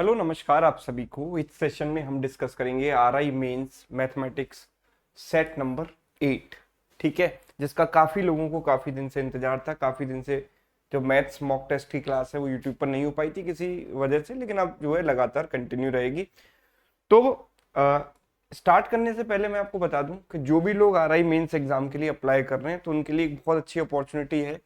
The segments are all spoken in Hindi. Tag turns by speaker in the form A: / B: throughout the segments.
A: हेलो नमस्कार आप सभी को। इस सेशन में हम डिस्कस करेंगे RI mains mathematics set number 8। ठीक है, जिसका काफ़ी लोगों को काफ़ी दिन से इंतजार था। काफ़ी दिन से जो मैथ्स मॉक टेस्ट की क्लास है वो यूट्यूब पर नहीं हो पाई थी किसी वजह से, लेकिन अब जो है लगातार कंटिन्यू रहेगी। तो स्टार्ट करने से पहले मैं आपको बता दूं कि जो भी लोग आरआई मेंस एग्जाम के लिए अप्लाई कर रहे हैं तो उनके लिए एक बहुत अच्छी अपॉर्चुनिटी है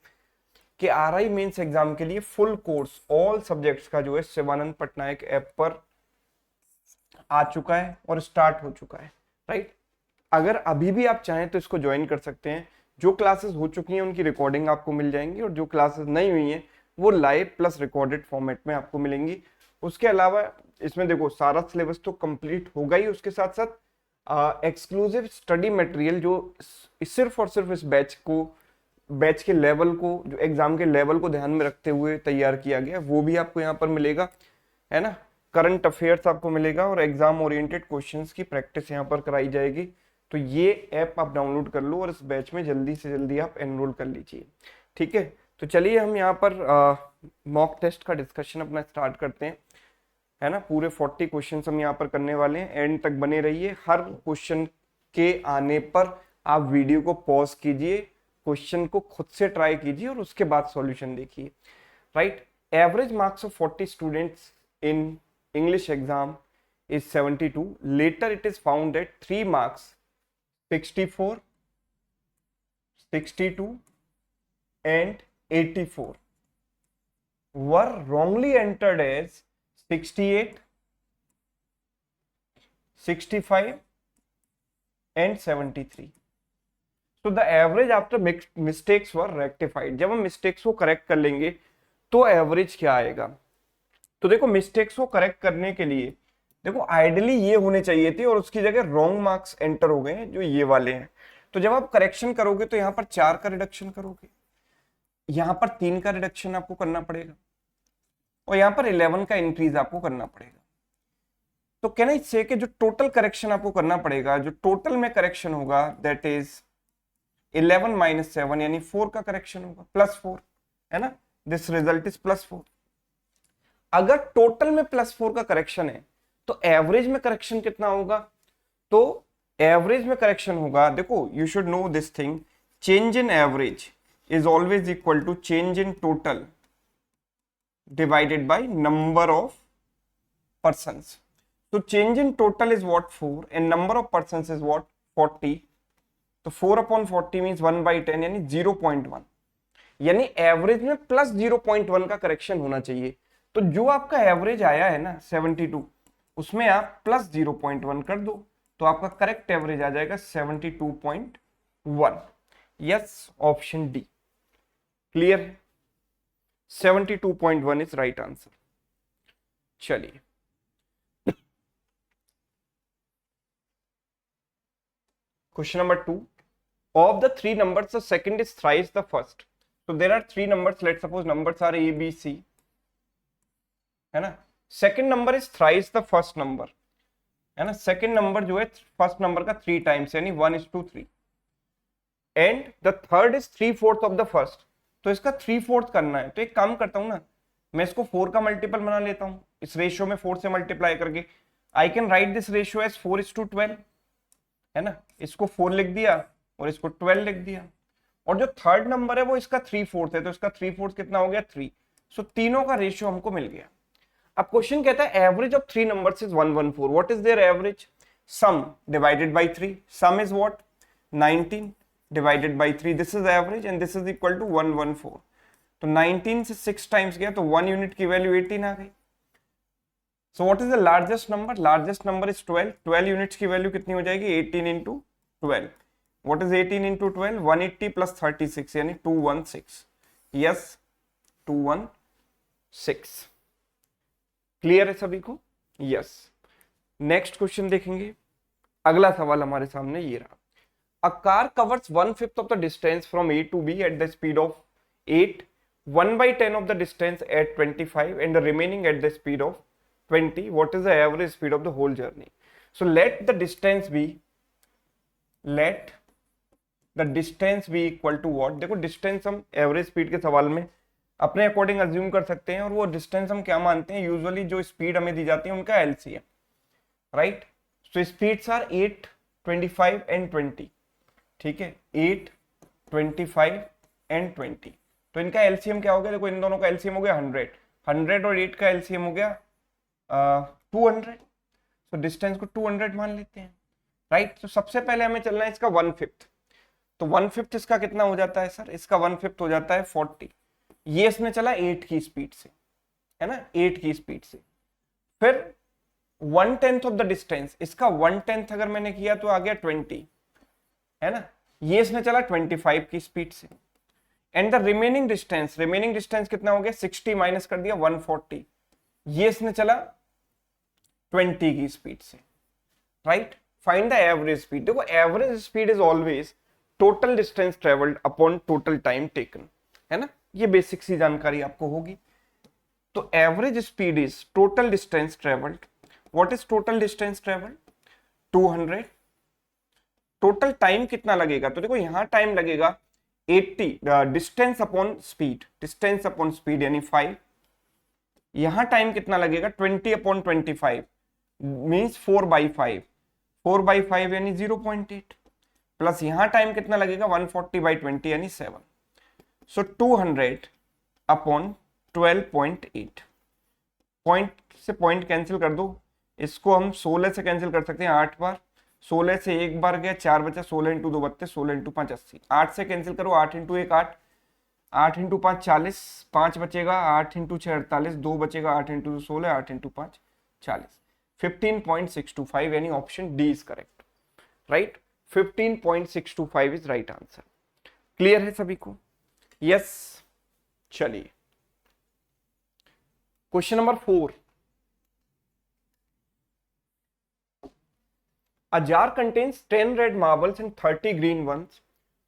A: कि आरआई मेंस एग्जाम के लिए फुल कोर्स ऑल सब्जेक्ट्स का जो है शिवानंद पटनायक ऐप पर आ चुका है और स्टार्ट हो चुका है। राइट, अगर अभी भी आप चाहें तो इसको ज्वाइन कर सकते हैं। जो क्लासेस हो चुकी हैं उनकी रिकॉर्डिंग आपको मिल जाएंगी और जो क्लासेस नहीं हुई हैं वो लाइव प्लस रिकॉर्डेड फॉर्मेट में आपको मिलेंगी। उसके अलावा इसमें देखो सारा सिलेबस तो कंप्लीट होगा ही, उसके साथ साथ एक्सक्लूसिव स्टडी मटेरियल जो सिर्फ और सिर्फ इस बैच के लेवल को, जो एग्जाम के लेवल को ध्यान में रखते हुए तैयार किया गया, वो भी आपको यहाँ पर मिलेगा, है ना। करंट अफेयर्स आपको मिलेगा और एग्जाम ओरिएंटेड क्वेश्चंस की प्रैक्टिस यहाँ पर कराई जाएगी। तो ये ऐप आप डाउनलोड कर लो और इस बैच में जल्दी से जल्दी आप एनरोल कर लीजिए। ठीक है, तो चलिए हम यहाँ पर मॉक टेस्ट का डिस्कशन अपना स्टार्ट करते हैं, है ना। पूरे 40 क्वेश्चन हम यहाँ पर करने वाले हैं। एंड तक बने रहिए। हर क्वेश्चन के आने पर आप वीडियो को पॉज कीजिए, क्वेश्चन को खुद से ट्राई कीजिए और उसके बाद सॉल्यूशन देखिए। Right, average marks of 40 students in English exam is 72. Later it is found that 3 marks 64, 62 and 84 were wrongly entered as 68, 65 and 73. So the average after mistakes were rectified. जब हम mistakes को करेक्ट कर लेंगे तो एवरेज क्या आएगा। तो देखो मिस्टेक्स को करेक्ट करने के लिए देखो आइडियली ये होने चाहिए थे और उसकी जगह रॉन्ग मार्क्स एंटर हो गए हैं जो ये वाले हैं। तो जब आप करेक्शन करोगे तो यहाँ पर 4 का रिडक्शन करोगे, यहाँ पर 3 का रिडक्शन आपको करना पड़ेगा और यहाँ पर 11 का इंक्रीज आपको करना पड़ेगा। तो कहना इससे कि जो टोटल करेक्शन आपको करना पड़ेगा, जो टोटल में करेक्शन होगा दैट इज 11 माइनस 7 यानी 4 का करेक्शन होगा, +4, है ना। This result is +4। अगर टोटल में +4 का करेक्शन है तो एवरेज में करेक्शन कितना होगा। तो एवरेज में करेक्शन होगा, देखो you should know this thing, change in average is always equal to change in total divided by number of persons. तो change in total is what 4 and number of persons is what 40। तो 4/40 मींस 1/10 यानी 0.1, यानी एवरेज में +0.1 का करेक्शन होना चाहिए। तो जो आपका एवरेज आया है ना 72, उसमें आप +0.1 कर दो तो आपका करेक्ट एवरेज आ जाएगा 72.1। यस, ऑप्शन डी क्लियर है, 72.1 इज राइट आंसर। चलिए question number 2, of the 3 numbers the second is thrice the first. So there are 3 numbers, let's suppose numbers are a b c, है ना। Second number is thrice the first number, है ना। सेकंड नंबर जो है फर्स्ट नंबर का 3 टाइम्स यानी 1:3 and the third is 3/4 of the first. तो इसका 3/4 करना है तो एक काम करता हूं ना, मैं इसको 4 का मल्टीपल बना लेता हूं इस रेशियो में 4 से मल्टीप्लाई करके। I can write this ratio as 4:12, है ना। इसको 4 लिख दिया और इसको 12 लिख दिया और जो थर्ड नंबर है वो इसका 3/4 है तो इसका 3/4 कितना हो गया 3। सो तीनों का रेशियो हमको मिल गया। अब क्वेश्चन कहता है average of 3 numbers is 114, what is their average. Sum divided by 3, sum is what 19 divided by 3, this is average and this is equal to 114। तो 19 से 6 टाइम्स गया तो 1 यूनिट की वैल्यू 18 आ गई। So what is the largest number, largest number is 12, 12 units की वैल्यू कितनी हो जाएगी 18 into 12। What is 18 into 12, 180 plus 36 यानी 216। यस, 216। क्लियर है सभी को। यस, नेक्स्ट क्वेश्चन देखेंगे। अगला सवाल हमारे सामने ये रहा, a car covers 1/5 of the distance from A to B at the speed of 8, 1/10 of the distance at 25 and the remaining at the speed of 20, what is the average speed of the whole journey. So let the distance be equal to what. देखो डिस्टेंस हम एवरेज स्पीड के सवाल में अपने अकॉर्डिंग अज्यूम कर सकते हैं, और वो डिस्टेंस हम क्या मानते हैं, यूजुअली जो स्पीड हमें दी जाती है उनका LCM, right. So speeds are 8, 25 and 20, ठीक है, 8, 25 एंड 20। तो इनका एलसीएम क्या हो गया, देखो इन दोनों का एलसीएम हो गया 100, 100 और 8 का एलसीएम हो गया 200। तो डिस्टेंस को 200 मान लेते हैं, राइट। तो सबसे पहले हमें चलना है इसका 1/5। तो 1/5 इसका कितना हो जाता है सर, इसका 1/5 हो जाता है 40। ये इसमें चला 8 की स्पीड से, है ना, 8 की स्पीड से। फिर 1/10 ऑफ द डिस्टेंस, इसका 1/10 अगर मैंने किया तो आ गया 20, है ना। ये इसने चला 25 की स्पीड से। एंड द रिमेनिंग डिस्टेंस कितना हो गया, 60 माइनस कर दिया 140, ये इसने चला 20 की स्पीड से, right. Find the average speed. देखो average speed is always total distance travelled upon total time taken, है ना, ये बेसिक सी जानकारी आपको होगी। तो average speed is total distance travelled. What is total distance travelled, 200। Total time कितना लगेगा, तो देखो यहां टाइम लगेगा 80 डिस्टेंस अपॉन स्पीड यानी 5। यहां टाइम कितना लगेगा 20 अपॉन 25 मींस 4/5, 4/5 यानी 0.8, प्लस यहां टाइम कितना लगेगा 140/20 यानी 7। सो 200 अपॉन 12.8, पॉइंट से पॉइंट कैंसिल कर दो, इसको हम 16 से कैंसिल कर सकते हैं 8 बार, 16 से एक बार गया 4 बचा, 16 इंटू 2 32, 16 इंटू 5 80, 8 से कैंसिल करो, 8 इंटू 1 8, 8 इंटू 5 40, 5 बचेगा, 8 इंटू 6 48, 2 बचेगा, 8 इंटू 16, 8 इंटू 5 40, 15.625 यानी option D is correct, right. 15.625 is right answer. Clear है सभी को, यस। चलिए question number 4। A jar contains 10 red marbles and 30 green ones.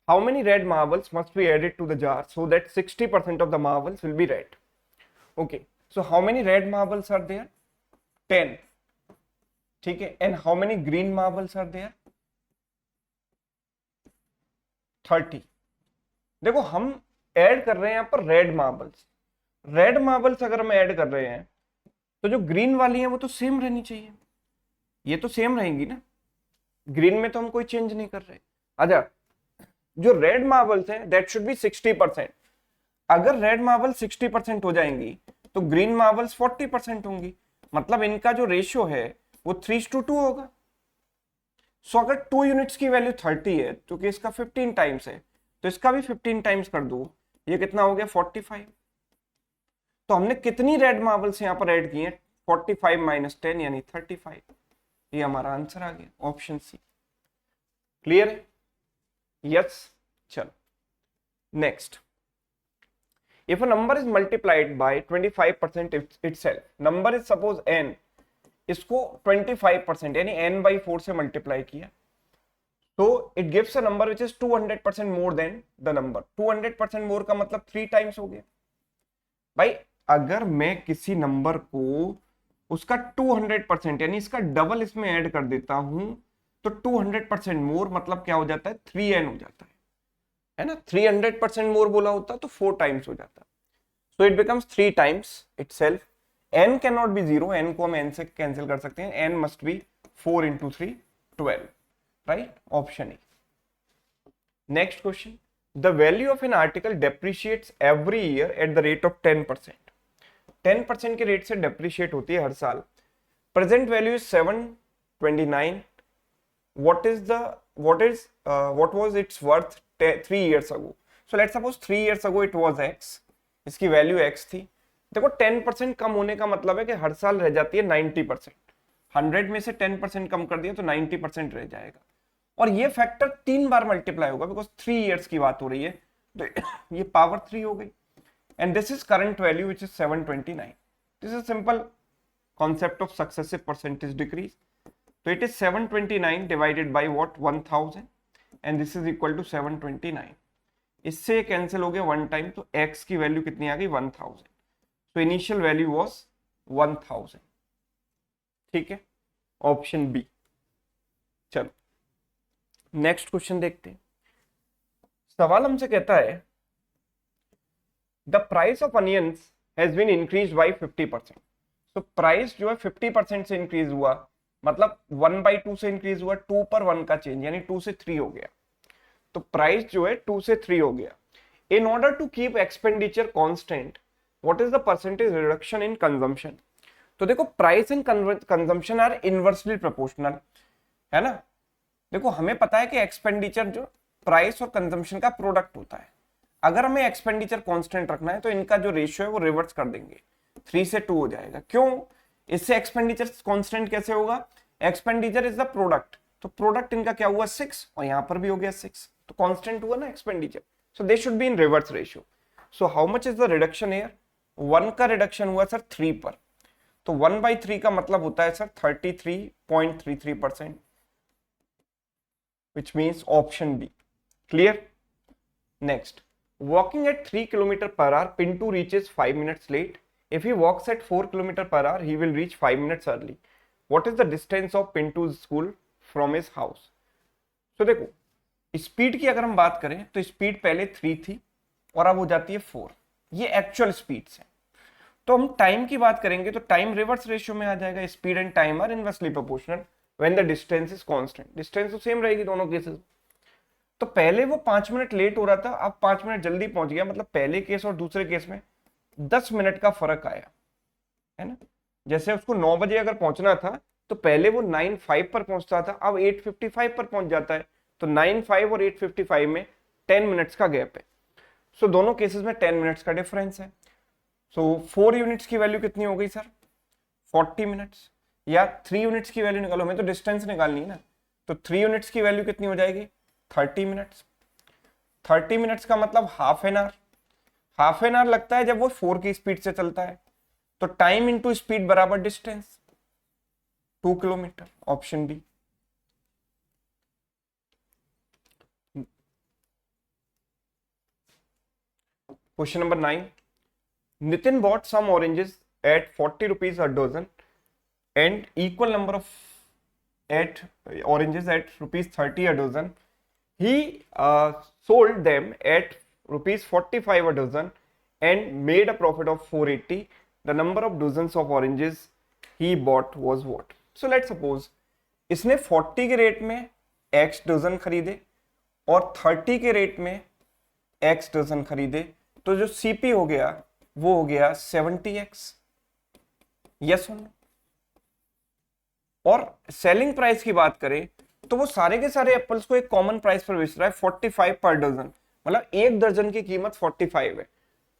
A: How many red marbles must be added to the jar so that 60% of the marbles will be red? Okay, so how many red marbles are there? 10. ठीक है, and how many green marbles are there? 30. देखो हम ऐड कर रहे हैं यहाँ पर रेड मार्बल्स। रेड मार्बल्स अगर हम ऐड कर रहे हैं तो जो ग्रीन वाली है वो तो सेम रहनी चाहिए, ये तो सेम रहेंगी ना, ग्रीन में तो हम कोई चेंज नहीं कर रहे। अच्छा, जो रेड मार्बल्स हैं दैट शुड बी 60%। अगर रेड मार्बल 60% हो जाएंगी तो ग्रीन मार्बल्स 40% होंगी, मतलब इनका जो रेशियो है वो 3:2 होगा। सो अगर 2 यूनिट्स की वैल्यू 30 है तो कि इसका 15 टाइम्स है, तो इसका भी 15 टाइम्स कर दो, ये कितना हो गया 45। तो हमने कितनी रेड मार्बल्स यहाँ पर ऐड की हैं, 45 माइनस 10 यानी 35। ये हमारा आंसर आ गया, ऑप्शन सी। क्लियर है, यस। चलो next. If a number is multiplied by 25% itself, number is suppose n, इसको 25% यानी n/4 से मल्टीप्लाई किया, तो it gives a number which is 200% more than the number. 200% मोर का मतलब 3 टाइम्स हो गया। भाई अगर मैं किसी नंबर को उसका 200% यानी इसका डबल इसमें ऐड कर देता हूं तो 200% मोर मतलब क्या हो जाता है, 3n हो जाता है ना। 300% मोर बोला होता तो 4 टाइम्स हो जाता, so it becomes 3 times itself. n cannot be 0, n को हम n से कैंसिल कर सकते हैं, n must be 4 into 3 12, right, option A. Next question, the value of an article depreciates every year at the rate of 10%. 10% के रेट से डेप्रिशिएट होती है हर साल। Present value is 729। what was its worth 3 years ago? So let's suppose 3 years ago it was x, इसकी वैल्यू x थी। देखो 10% कम होने का मतलब है कि हर साल रह जाती है 90%। 100 में से 10% कम कर दिया तो 90% रह जाएगा, और ये फैक्टर 3 बार मल्टीप्लाई होगा बिकॉज 3 इयर्स की बात हो रही है, तो ये पावर 3 हो गई। And this is current value which is 729। This is simple concept of successive percentage decrease. तो it is 729 divided by what 1000, and this is equal to 729। इससे कैंसिल हो गया 1 टाइम, तो x की वैल्यू कितनी आ गई 1000। तो इनिशियल वैल्यू वाज 1000, ठीक है, ऑप्शन बी। चलो नेक्स्ट क्वेश्चन देखते हैं। सवाल हमसे कहता है the price of onions has been increase by 50%। तो प्राइस जो है 50% से इंक्रीज हुआ, मतलब 1/2 से इंक्रीज हुआ, 2 पर 1 का चेंज, यानी 2 से 3 हो गया। तो प्राइस जो है 2 से 3 हो गया। In order to keep expenditure constant, what is the percentage reduction in consumption? तो देखो price and consumption are inversely proportional, है ना। देखो हमें पता है कि एक्सपेंडिचर जो प्राइस और कंजम्पशन का प्रोडक्ट होता है, अगर हमें एक्सपेंडिचर कांस्टेंट रखना है तो इनका जो रेशियो है वो रिवर्स कर देंगे, 3 से 2 हो जाएगा। क्यों? इससे एक्सपेंडिचर कांस्टेंट कैसे होगा? एक्सपेंडिचर इज द प्रोडक्ट, तो प्रोडक्ट इनका क्या हुआ 6, और यहां पर भी हो गया 6, तो कांस्टेंट हुआ ना expenditure. So they should be in reverse ratio. So how much is the reduction here? 1 का रिडक्शन हुआ सर 3 पर, तो 1/3 का मतलब होता है sir 33.33%, which means option B. Clear? Next, walking at 3 km per hour, Pintu reaches 5 minutes late. If he walks at 4 km per hour, he will reach 5 minutes early. What is the distance of Pintu's school from his house? तो देखो स्पीड की अगर हम बात करें तो स्पीड पहले 3 थी और अब हो जाती है 4, ये एक्चुअल स्पीड्स है। तो हम टाइम की बात करेंगे तो टाइम रिवर्स रेशियो में आ जाएगा, speed and time are inversely proportional when the distance is constant. Distance तो सेम रहेगी दोनों केसेस। तो पहले वो 5 मिनट लेट हो रहा था, अब 5 मिनट जल्दी पहुंच गया, मतलब पहले केस और दूसरे केस में 10 मिनट का फर्क आया, है ना। जैसे उसको 9 बजे अगर पहुंचना था तो पहले वो 9:05 पर पहुंचता था, अब 8:55 पर पहुंच जाता है। तो 9:05 और 8:55 में 10 मिनट्स का गैप है। सो दोनों केसेस में 10 मिनट्स का डिफरेंस है। सो 4 यूनिट्स की वैल्यू कितनी हो गई सर? 40 मिनट्स। या 3 यूनिट्स की वैल्यू निकालो, हमें तो डिस्टेंस निकालनी है ना। तो 3 यूनिट्स की वैल्यू कितनी हो जाएगी? 30 मिनट्स। 30 मिनट्स का मतलब half an hour. Half an hour लगता है जब वो 4 की स्पीड से चलता है। तो टाइम इंटू स्पीड बराबर distance, 2 kilometre, option B. Question number 9, Nitin bought some oranges at 40 rupees a dozen and equal number of at oranges at rupees 30 a dozen. He sold them at rupees 45 a dozen and made a profit of 480. The number of dozens of oranges he bought was what? So let's suppose इसने 40 के रेट में x डजन खरीदे और 30 के रेट में x डजन खरीदे, तो जो CP हो गया वो हो गया 70x। यस और नो? और सेलिंग प्राइस की बात करें तो वो सारे के सारे एप्पल्स को एक कॉमन प्राइस पर बेच रहा है 45 पर डजन, मतलब एक दर्जन की कीमत 45 है।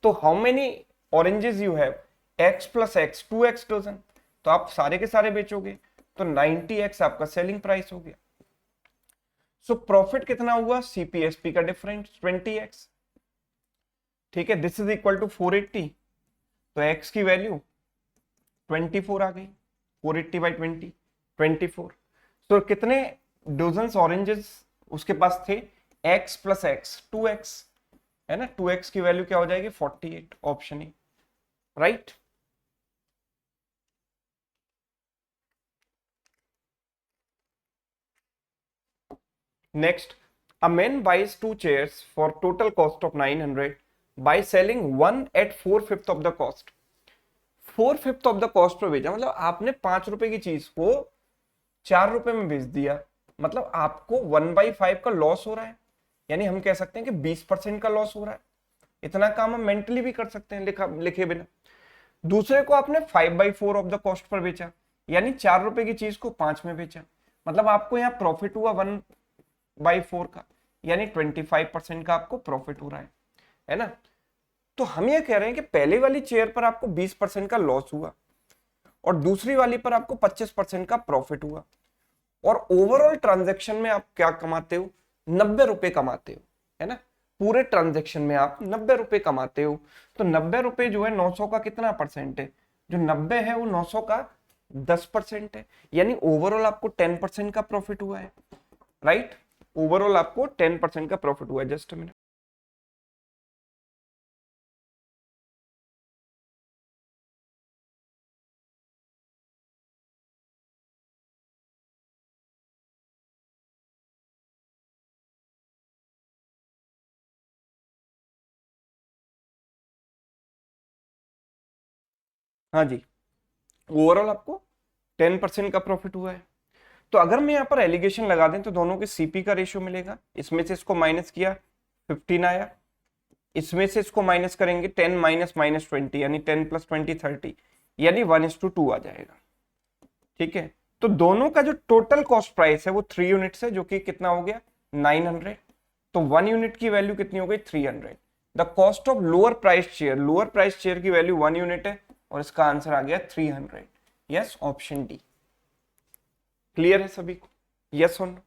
A: तो how many oranges you have? x plus x 2x dozen, तो आप सारे के सारे बेचोगे तो 90x आपका सेलिंग प्राइस हो गया। सो प्रॉफिट कितना हुआ? CPSP का डिफरेंस 20x। ठीक है, दिस इज इक्वल टू 480, तो x की वैल्यू 24 आ गई। 480/20 24। तो कितने डजन्स ऑरेंजेस उसके पास थे? x प्लस एक्स 2x, है ना। 2x की वैल्यू क्या हो जाएगी? 48, option A, right. Next, a man buys 2 chairs for total cost of 900 by selling one at 4/5 of the cost। 4/5 of the cost पे बेचा, मतलब आपने 5 रुपए की चीज को 4 रुपए में बेच दिया, मतलब आपको 1/5 का लॉस हो रहा है। यानी हम कह सकते हैं कि 20% का लॉस हो रहा है। इतना काम हम मेंटली भी कर सकते हैं लिखे बिना। दूसरे को आपने 5/4 ऑफ द कॉस्ट पर बेचा, यानी 4 रुपए की चीज को 5 में बेचा, मतलब आपको यहाँ प्रॉफिट हुआ 1/4 का, यानी 25% का आपको प्रॉफिट हो रहा है ना। तो हम ये कह रहे हैं कि पहले वाली चेयर पर आपको 20% का लॉस हुआ और दूसरी वाली पर आपको 25% का प्रॉफिट हुआ, और ओवरऑल ट्रांजैक्शन में आप क्या कमाते हो? 90 रुपए कमाते हो, है ना। पूरे ट्रांजैक्शन में आप 90 रुपए कमाते हो। तो 90 रुपए जो है 900 का कितना परसेंट है? जो 90 है वो 900 का 10% है, यानी ओवरऑल आपको 10% का प्रॉफिट हुआ है, राइट। ओवरऑल आपको 10% का प्रॉफिट हुआ है। Just a minute. हाँ जी, ओवरऑल आपको 10% का प्रॉफिट हुआ है। तो अगर मैं यहाँ पर एलिगेशन लगा दें तो दोनों के सीपी का रेशियो मिलेगा, इसमें से इसको माइनस किया 15 आया, इसमें से इसको माइनस करेंगे 10 माइनस माइनस 20 यानी 10 प्लस 20 30 यानी 1:2 आ जाएगा। ठीक है, तो दोनों का जो टोटल कॉस्ट प्राइस है वो 3 यूनिट्स है, जो कि कितना हो गया 900। तो 1 यूनिट की वैल्यू कितनी हो गई 300। The cost of lower price share की वैल्यू 1 यूनिट है और इसका आंसर आ गया 300। Yes, option D. क्लियर है सभी को? यस और नो?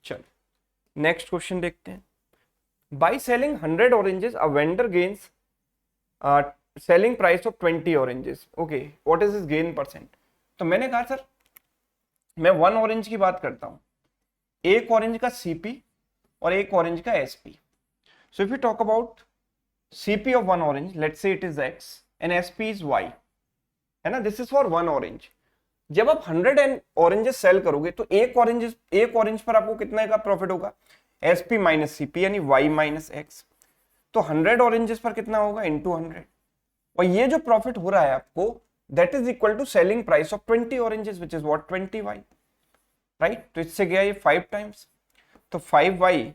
A: चलो नेक्स्ट क्वेश्चन देखते हैं। By selling 100 oranges a vendor gains selling price of 20 oranges. Okay, what is this gain percent? तो मैंने कहा सर मैं 1 ऑरेंज की बात करता हूं, एक ऑरेंज का सीपी और एक ऑरेंज का SP. So if you talk about CP of 1 orange, let's say it is x and SP is y, है ना, दिस इज फॉर 1 ऑरेंज। जब आप 100 ऑरेंजेस सेल करोगे तो एक ऑरेंज पर आपको कितने का प्रॉफिट होगा, एसपी माइनस सीपी यानी y माइनस एक्स। तो 100 ऑरेंजेस पर कितना होगा, इंटू 100। और ये जो प्रॉफिट हो रहा है आपको, that is equal to selling price of 20 oranges which is what 20y, right. तो इससे गया ये 5 टाइम्स, तो 5y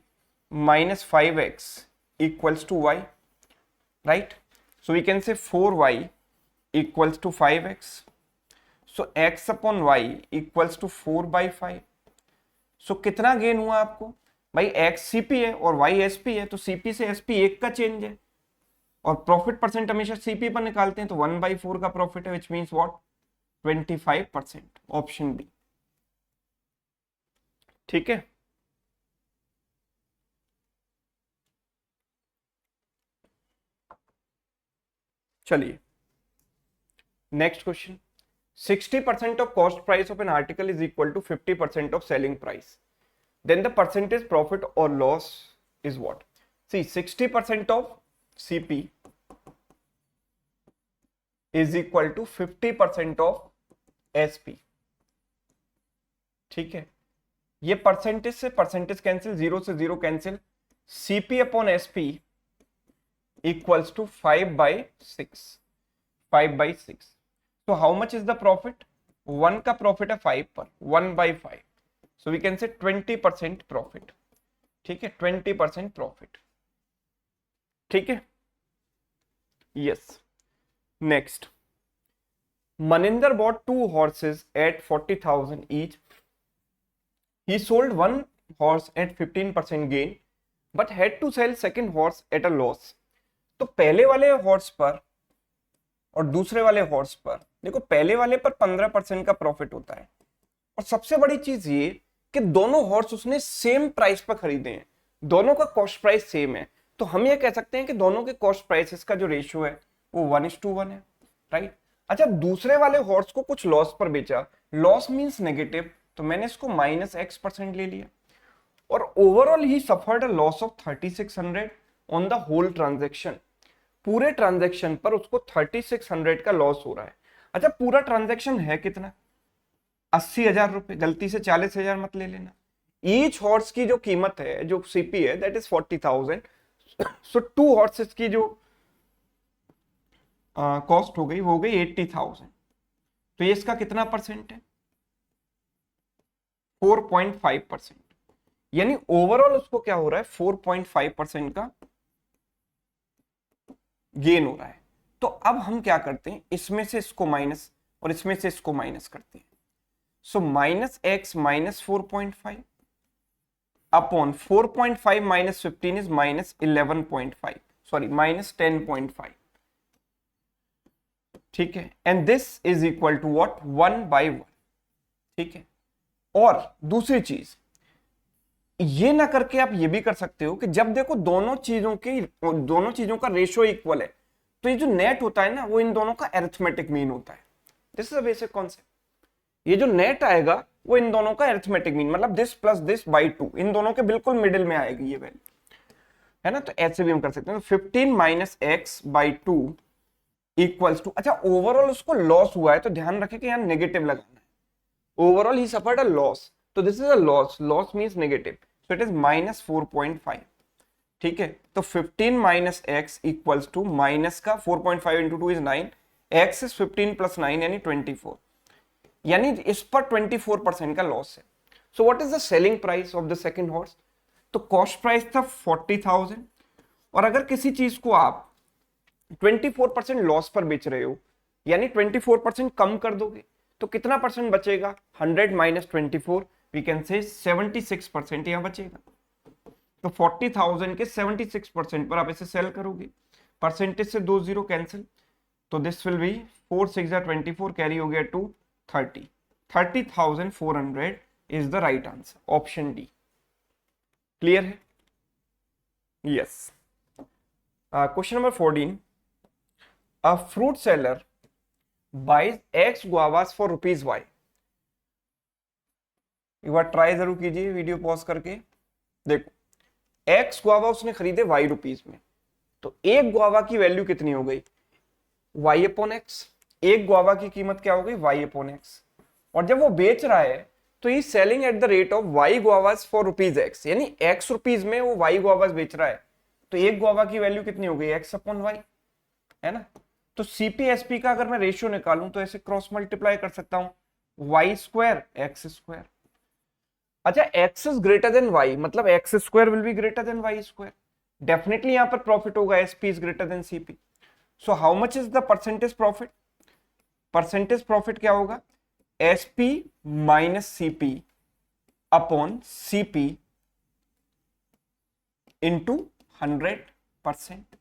A: minus 5x equals to y, right. So we can say 4y equals to 5x। So x upon y equals to 4/5। सो कितना गेन हुआ आपको भाई, x सीपी है और y एसपी है, तो सीपी से एसपी एक का चेंज है और प्रॉफिट परसेंट हमेशा सीपी पर निकालते हैं, तो 1/4 का प्रॉफिट है which means what 25%। Option B. ठीक है, चलिए next question. 60% of cost price of an article is equal to 50% of selling price. Then the percentage profit or loss is what? See, 60% of CP is equal to 50% of SP. ठीक है, ये परसेंटेज से परसेंटेज कैंसिल, 0 से 0 cancel, CP upon SP equals to 5/6। 5/6। So how much is the profit? 1 का प्रॉफिट है 5 पर, 1/5। So we can say 20% profit. ठीक है, 20% प्रॉफिट। ठीक है, yes. Next, Maninder bought 2 horses at 40,000 each. He sold 1 horse at 15% gain, but had to sell second horse at a loss. तो पहले वाले हॉर्स पर और दूसरे वाले हॉर्स पर देखो, पहले वाले पर 15% का प्रॉफिट होता है, और सबसे बड़ी चीज ये कि दोनों हॉर्स उसने सेम प्राइस पर खरीदे हैं, दोनों का कॉस्ट प्राइस सेम है, तो हम ये कह सकते हैं कि दोनों के कॉस्ट प्राइसेस का जो रेशियो है वो 1:1 है, राइट। अच्छा, दूसरे वाले हॉर्स को कुछ लॉस पर बेचा, लॉस मींस नेगेटिव, तो मैंने इसको -X% ले लिया, और overall he suffered a loss of 3600 on the whole transaction. पूरे ट्रांजैक्शन पर उसको 3600 का लॉस हो रहा है। अच्छा, पूरा ट्रांजैक्शन है कितना, 80,000 रुपए, गलती से 40,000 मत ले लेना। ईच हॉर्स की जो कीमत है, जो सीपी है, दैट इज 40,000। सो 2 हॉर्सेस की जो कॉस्ट हो गई वो हो गई 80,000। तो ये इसका कितना परसेंट है, 4.5%। यानी ओवरऑल उसको क्या हो रहा है, 4.5% का गेन हो रहा है। तो अब हम क्या करते हैं, इसमें से इसको माइनस और इसमें से इसको माइनस करते हैं। So -x minus 4.5 upon 4.5 minus 15 is -11.5, sorry -10.5। ठीक है, and this is equal to what 1/1। ठीक है, और दूसरी चीज ये ना करके आप ये भी कर सकते हो कि जब देखो दोनों चीजों का रेशियो इक्वल है, तो ये जो नेट होता है ना, वो इन दोनों का अरिथमेटिक मीन होता है। This is a basic concept. ये जो नेट आएगा वो इन दोनों का अरिथमेटिक मीन, मतलब दिस प्लस दिस बाई 2, इन दोनों के बिल्कुल मिडिल में आएगी ये वैल्यू, है ना। तो ऐसे भी हम कर सकते हैं, 15 माइनस x/2 इक्वल्स टू, अच्छा ओवरऑल उसको लॉस हुआ है तो ध्यान रखें कि यहाँ नेगेटिव लगाना है। Overall he suffered a loss, तो this is a loss, loss means negative, so it is -4.5। ठीक है, तो 15 minus x equals to minus का 4.5 into 2 is 9, x is 15 plus 9 यानी 24, यानी इस पर 24% का लॉस है। So what is the selling price of the second horse? तो कॉस्ट प्राइस था 40,000, और अगर किसी चीज को आप 24% लॉस पर बेच रहे हो, यानी 24% कम कर दोगे, तो कितना परसेंट बचेगा? 100 माइनस 24, वी कैन से 76% यहां बचेगा। तो 40,000 के 76% पर आप इसे सेल करोगे, परसेंटेज से 2 जीरो कैंसिल, तो दिस विल बी 4 6 24, कैरी हो गया 2 30, 30,400 is the right answer, option D. Clear है? Yes. Question number 14, a fruit seller buys x guavas for rupees y. एक बार ट्राई जरूर कीजिए वीडियो पॉज करके। देखो, एक्स गुआवा उसने खरीदे वाई रुपीज में, तो एक गुआवा की वैल्यू कितनी हो गई? Y upon x. एक गुआवा की कीमत क्या हो गई? Y upon x. और जब वो बेच रहा है तो he selling at the rate of y guavas for rupees x, यानी एक्स रुपीज में वो वाई गुआवास बेच रहा है, तो एक गुआवा की वैल्यू कितनी हो गई? एक्स अपॉन वाई, है ना। तो सीपीएसपी का अगर मैं रेशियो निकालूं तो ऐसे क्रॉस मल्टीप्लाई कर सकता हूं, वाई स्क्वायर एक्स स्क्वायर। अच्छा, x is greater than y, मतलब x square will be greater than y square. Definitely यहां पर प्रॉफिट होगा, SP is greater than CP. So how much is the percentage profit? Percentage profit क्या होगा? SP minus CP upon CP into 100%।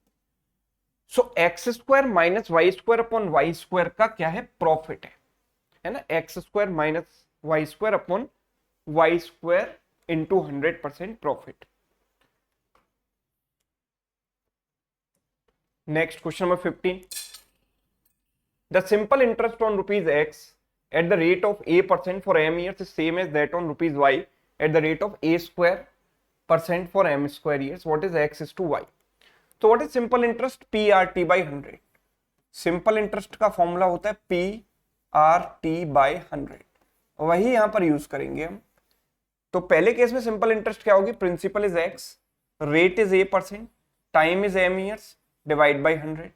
A: So x square minus y square upon y square का क्या है? प्रॉफिट है ना। X square minus y square upon y square into 100% profit. Next question number 15, the simple interest on rupees x at the rate of a% for m years is same as that on rupees y at the rate of a square percent for m square years. What is x is to y? So what is simple interest? PRT by 100. Simple interest का फॉर्मूला होता है PRT by 100, वही यहां पर यूज करेंगे हम। तो पहले केस में सिंपल इंटरेस्ट क्या होगी? Principal is x, rate is a%, time is m years, divide by 100।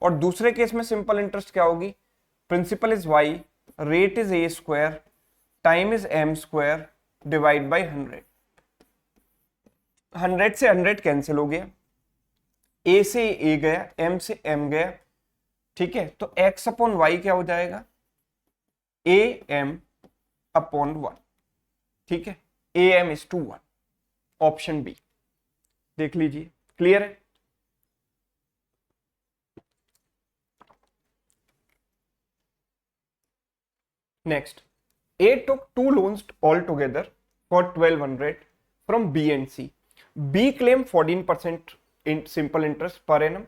A: और दूसरे केस में सिंपल इंटरेस्ट क्या होगी? Principal is y, rate is a square, time is m square, divide by 100। 100 से 100 कैंसिल हो गया, ए से ए गया, एम से एम गया, ठीक है। तो एक्स अपॉन वाई क्या हो जाएगा? ए एम अपॉन 1, ठीक है। A m is to 1, option B. देख लीजिए, क्लियर है? Next, A took two loans altogether for 1200 from B and C. B claimed 14% in simple interest per annum.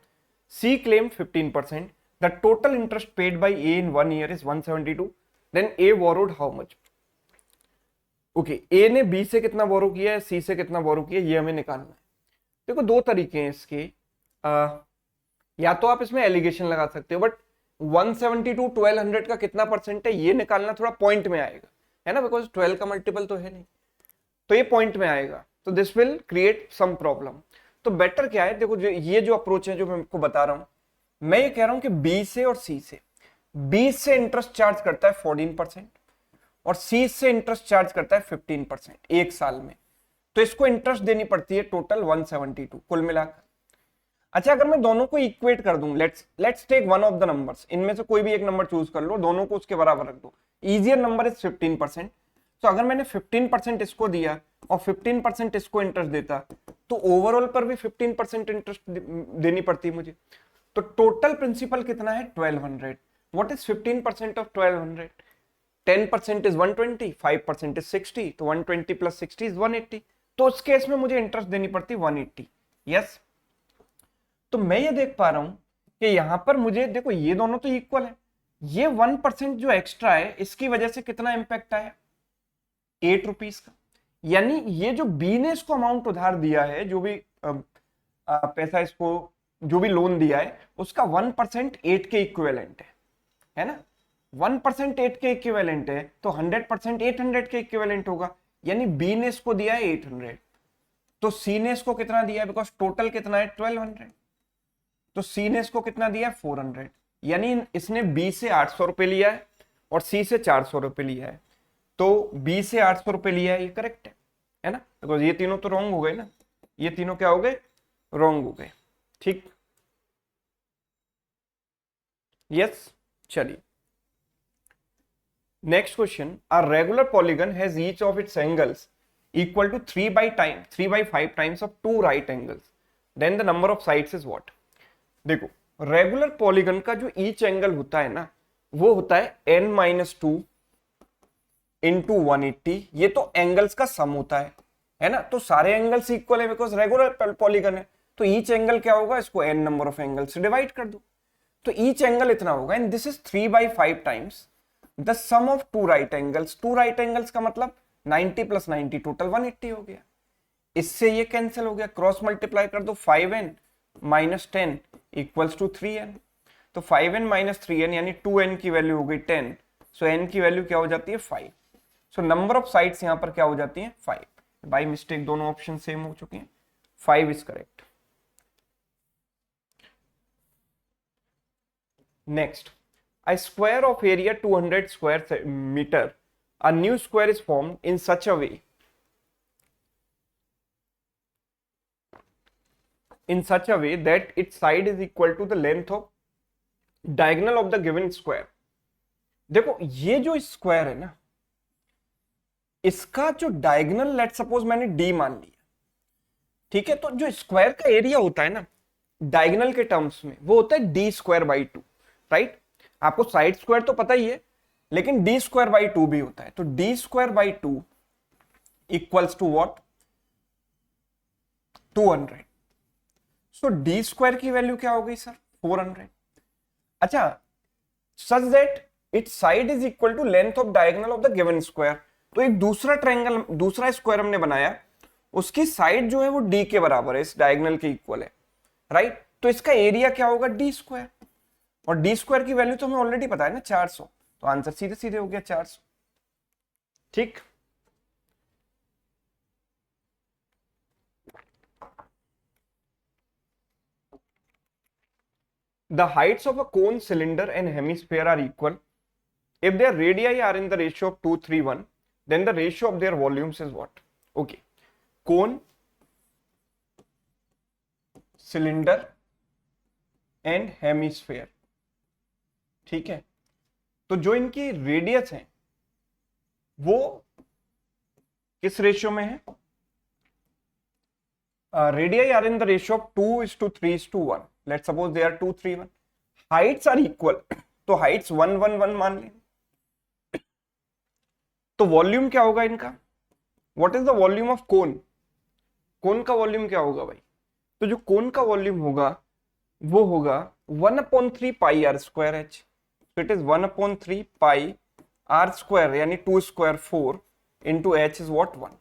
A: C claimed 15%. The total interest paid by A in 1 year is 172. Then A borrowed how much? Okay, A ने B से कितना बोरो किया है, C से कितना बोरो किया है, ये हमें निकालना है। देखो, दो तरीके हैं इसके। या तो आप इसमें एलिगेशन लगा सकते हो, बट 172 1200 का कितना परसेंट है ये निकालना थोड़ा पॉइंट में आएगा, है ना, बिकॉज 12 का मल्टीपल तो है नहीं, तो ये पॉइंट में आएगा, तो this will create some problem. तो बेटर क्या है, देखो ये जो अप्रोच है जो मैं आपको बता रहा हूं, मैं ये कह रहा हूं कि बी से और सी से, बी से इंटरेस्ट चार्ज करता है 14% और सी से इंटरेस्ट चार्ज करता है 15% एक साल में, तो इसको इंटरेस्ट देनी पड़ती है टोटल 172 कुल मिलाकर। अच्छा, अगर मैं दोनों को इक्वेट कर दूं, let's take one of the numbers, इनमें से कोई भी एक नंबर चूज कर लो, दोनों को उसके बराबर रख दो। इजियर नंबर इज 15%, तो अगर मैंने 15% इसको दिया और 15% इसको इंटरेस्ट देता, तो ओवरऑल पर भी 15% इंटरेस्ट देनी पड़ती मुझे। तो टोटल प्रिंसिपल कितना है? 1200। What is 15% of 1200? 10% is 120, 5% is 60, तो 120 प्लस 60 इज 180, तो उस केस में मुझे इंटरेस्ट देनी पड़ती 180। यस, तो मैं ये देख पा रहा हूं कि यहां पर मुझे देखो ये दोनों तो इक्वल है, ये 1% जो एक्स्ट्रा है इसकी वजह से कितना इंपैक्ट आया? 8 रुपीज का। यानी ये जो बी ने इसको अमाउंट उधार दिया है, जो भी पैसा इसको, जो भी लोन दिया है, उसका 1% 8 के इक्विवेलेंट है ना। 1% 8 के इक्विवेलेंट है, तो 100% 800 के इक्विवेलेंट होगा। यानी बी ने इसको दिया है 800, तो सी ने इसको कितना दिया है? बिकॉज टोटल कितना है? 1200, तो सी ने इसको कितना दिया है? 400। यानी इसने बी से 800 रुपये लिया है और सी से 400 रुपये लिया है, तो बी से 800 रुपये लिया है, ये करेक्ट है ना, बिकॉज ये तीनों तो रॉन्ग हो गए ना, ये तीनों क्या हो गए, रॉन्ग हो गए। ठीक, यस, चलिए next question, a regular polygon has each of its angles equal to 3/5 times of 2 right angles, then the number of sides is what. देखो रेगुलर पॉलीगन का जो ईच एंगल होता है ना, वो होता है n-2 इंटू 180, ये तो एंगल्स का सम होता है ना, तो सारे एंगल्स इक्वल है बिकॉज रेगुलर पॉलीगन है, तो ईच एंगल क्या होगा, इसको n नंबर ऑफ एंगल से डिवाइड कर दो, तो ईच एंगल इतना होगा, and this is 3/5 times the sum of 2 right angles. 2 right angles का मतलब 90 + 90 टोटल 180 हो गया, इससे ये कैंसिल हो गया, क्रॉस मल्टीप्लाई कर दो, 5n - 10 इक्वल्स टू 3n, तो 5n - 3n यानी 2n की वैल्यू हो गई 10, सो n की वैल्यू क्या हो जाती है 5, सो नंबर ऑफ साइड्स यहां पर क्या हो जाती है 5, बाय मिस्टेक दोनों ऑप्शन सेम हो चुके हैं, 5 is correct. Next, a square of area 200 square meter, a new square is formed in such a way that its side is equal to the length of diagonal of the given square। देखो ये जो स्क्वायर है ना, इसका जो डायगोनल लेट सपोज मैंने d मान लिया, ठीक है, तो जो स्क्वायर का एरिया होता है ना डायगोनल के टर्म्स में, वो होता है d²/2, राइट। आपको साइड स्क्वायर तो पता ही है, लेकिन d²/2 भी होता है, तो d²/2 equals to what, 200, so d square की वैल्यू क्या हो गई सर 400। अच्छा, such that its side is equal to length of diagonal of the given square, तो एक दूसरा ट्रायंगल, दूसरा स्क्वायर हमने बनाया, उसकी साइड जो है वो d के बराबर है, इस डायगोनल के इक्वल है, राइट, तो इसका एरिया क्या होगा d², और d² की वैल्यू तो हमें ऑलरेडी पता है ना 400, तो आंसर सीधे सीधे हो गया 400। ठीक, the heights of a cone, cylinder and hemisphere are equal if their radii are in the ratio of 2:3:1, then the ratio of their volumes is what? Okay, cone, cylinder and hemisphere, ठीक है, तो जो इनकी रेडियस है वो किस रेशियो में है, radii are in the ratio of 2:3:1, let's suppose they are 2:3:1, heights are equal, तो heights 1:1:1 मान लें, तो वॉल्यूम क्या होगा इनका, what is the volume of cone, cone का वॉल्यूम क्या होगा भाई, तो जो कोन का वॉल्यूम होगा वो होगा 1/3 पाई r²h, so it is 1/3 pi r² यानी 2² 4 into h is what 1।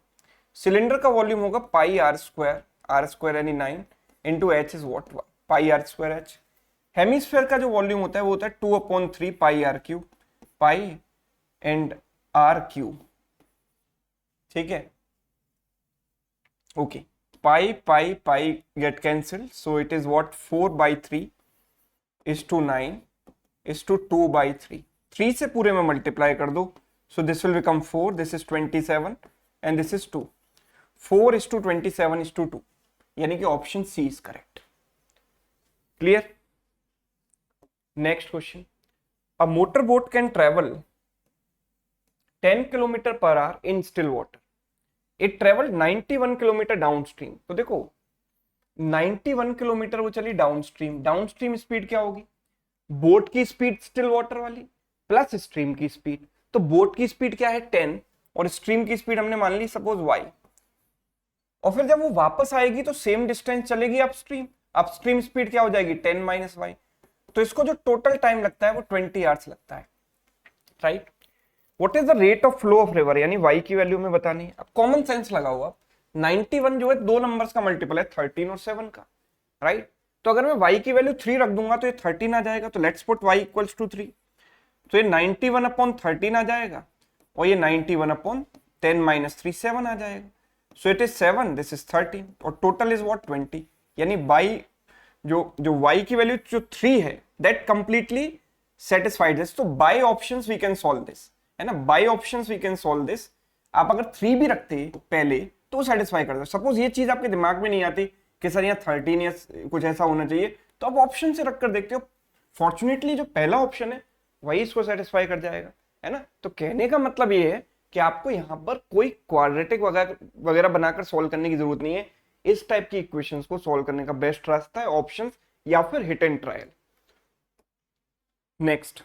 A: Cylinder का वॉल्यूम होगा पाई r² यानी 9 into h is what 1 pi r²h। Hemisphere का जो वॉल्यूम होता है वो होता है 2/3 पाई r³ पाई एंड r³, ठीक है, okay, pi pi pi get cancel, so it is what 4/3 is to 9 is to 2/3, 3 से पूरे में मल्टीप्लाई कर दो, so this will become 4, this is 27 and this is 2, 4:27:2, यानी कि option C is correct. Clear, next question, a motor boat can travel 10 kilometre per hour in still water, it travel 91 kilometre downstream, तो देखो 91 किलोमीटर वो चली डाउन स्ट्रीम स्पीड क्या होगी, बोट की स्पीड स्टिल वाटर वाली प्लस स्ट्रीम की स्पीड, तो बोट की स्पीड क्या है 10 और स्ट्रीम की स्पीड हमने मान ली सपोज y, और फिर जब वो वापस आएगी तो सेम डिस्टेंस चलेगी अपस्ट्रीम स्पीड क्या हो जाएगी 10 - y, तो इसको जो टोटल टाइम लगता है वो 20 आवर्स लगता है, right. What is the rate of flow of river, यानी y की वैल्यू में बतानी है, अब कॉमन सेंस लगाओ आप, 91 जो है दो नंबर्स का मल्टीपल है 13 और 7 का, राइट, तो अगर मैं y की वैल्यू 3 रख दूंगा तो ये 13 आ जाएगा, तो let's put y equals to 3, तो ये 91/13 आ जाएगा और ये 91/10 - 3 7 आ जाएगा, सो इट इज 7, दिस इज 13 और टोटल इज व्हाट 20, यानी बाई जो जो y की वैल्यू जो 3 है दैट कंप्लीटली सेटिस्फाइड दिस, तो by options we can solve this, है ना, by options we can solve this. आप अगर 3 भी रखते पहले तो सेटिस्फाई करता। सपोज ये चीज आपके दिमाग में नहीं आती कि सर यहाँ 13 या कुछ ऐसा होना चाहिए, तो आप ऑप्शन से रख कर देखते हो, फॉर्चुनेटली जो पहला ऑप्शन है वही इसको सेटिस्फाई कर जाएगा, है ना। तो कहने का मतलब ये है कि आपको यहाँ पर कोई क्वाड्रेटिक वगैरह बनाकर सॉल्व करने की जरूरत नहीं है। इस टाइप की इक्वेशंस को सॉल्व करने का बेस्ट रास्ता है ऑप्शंस या फिर hit and trial. Next,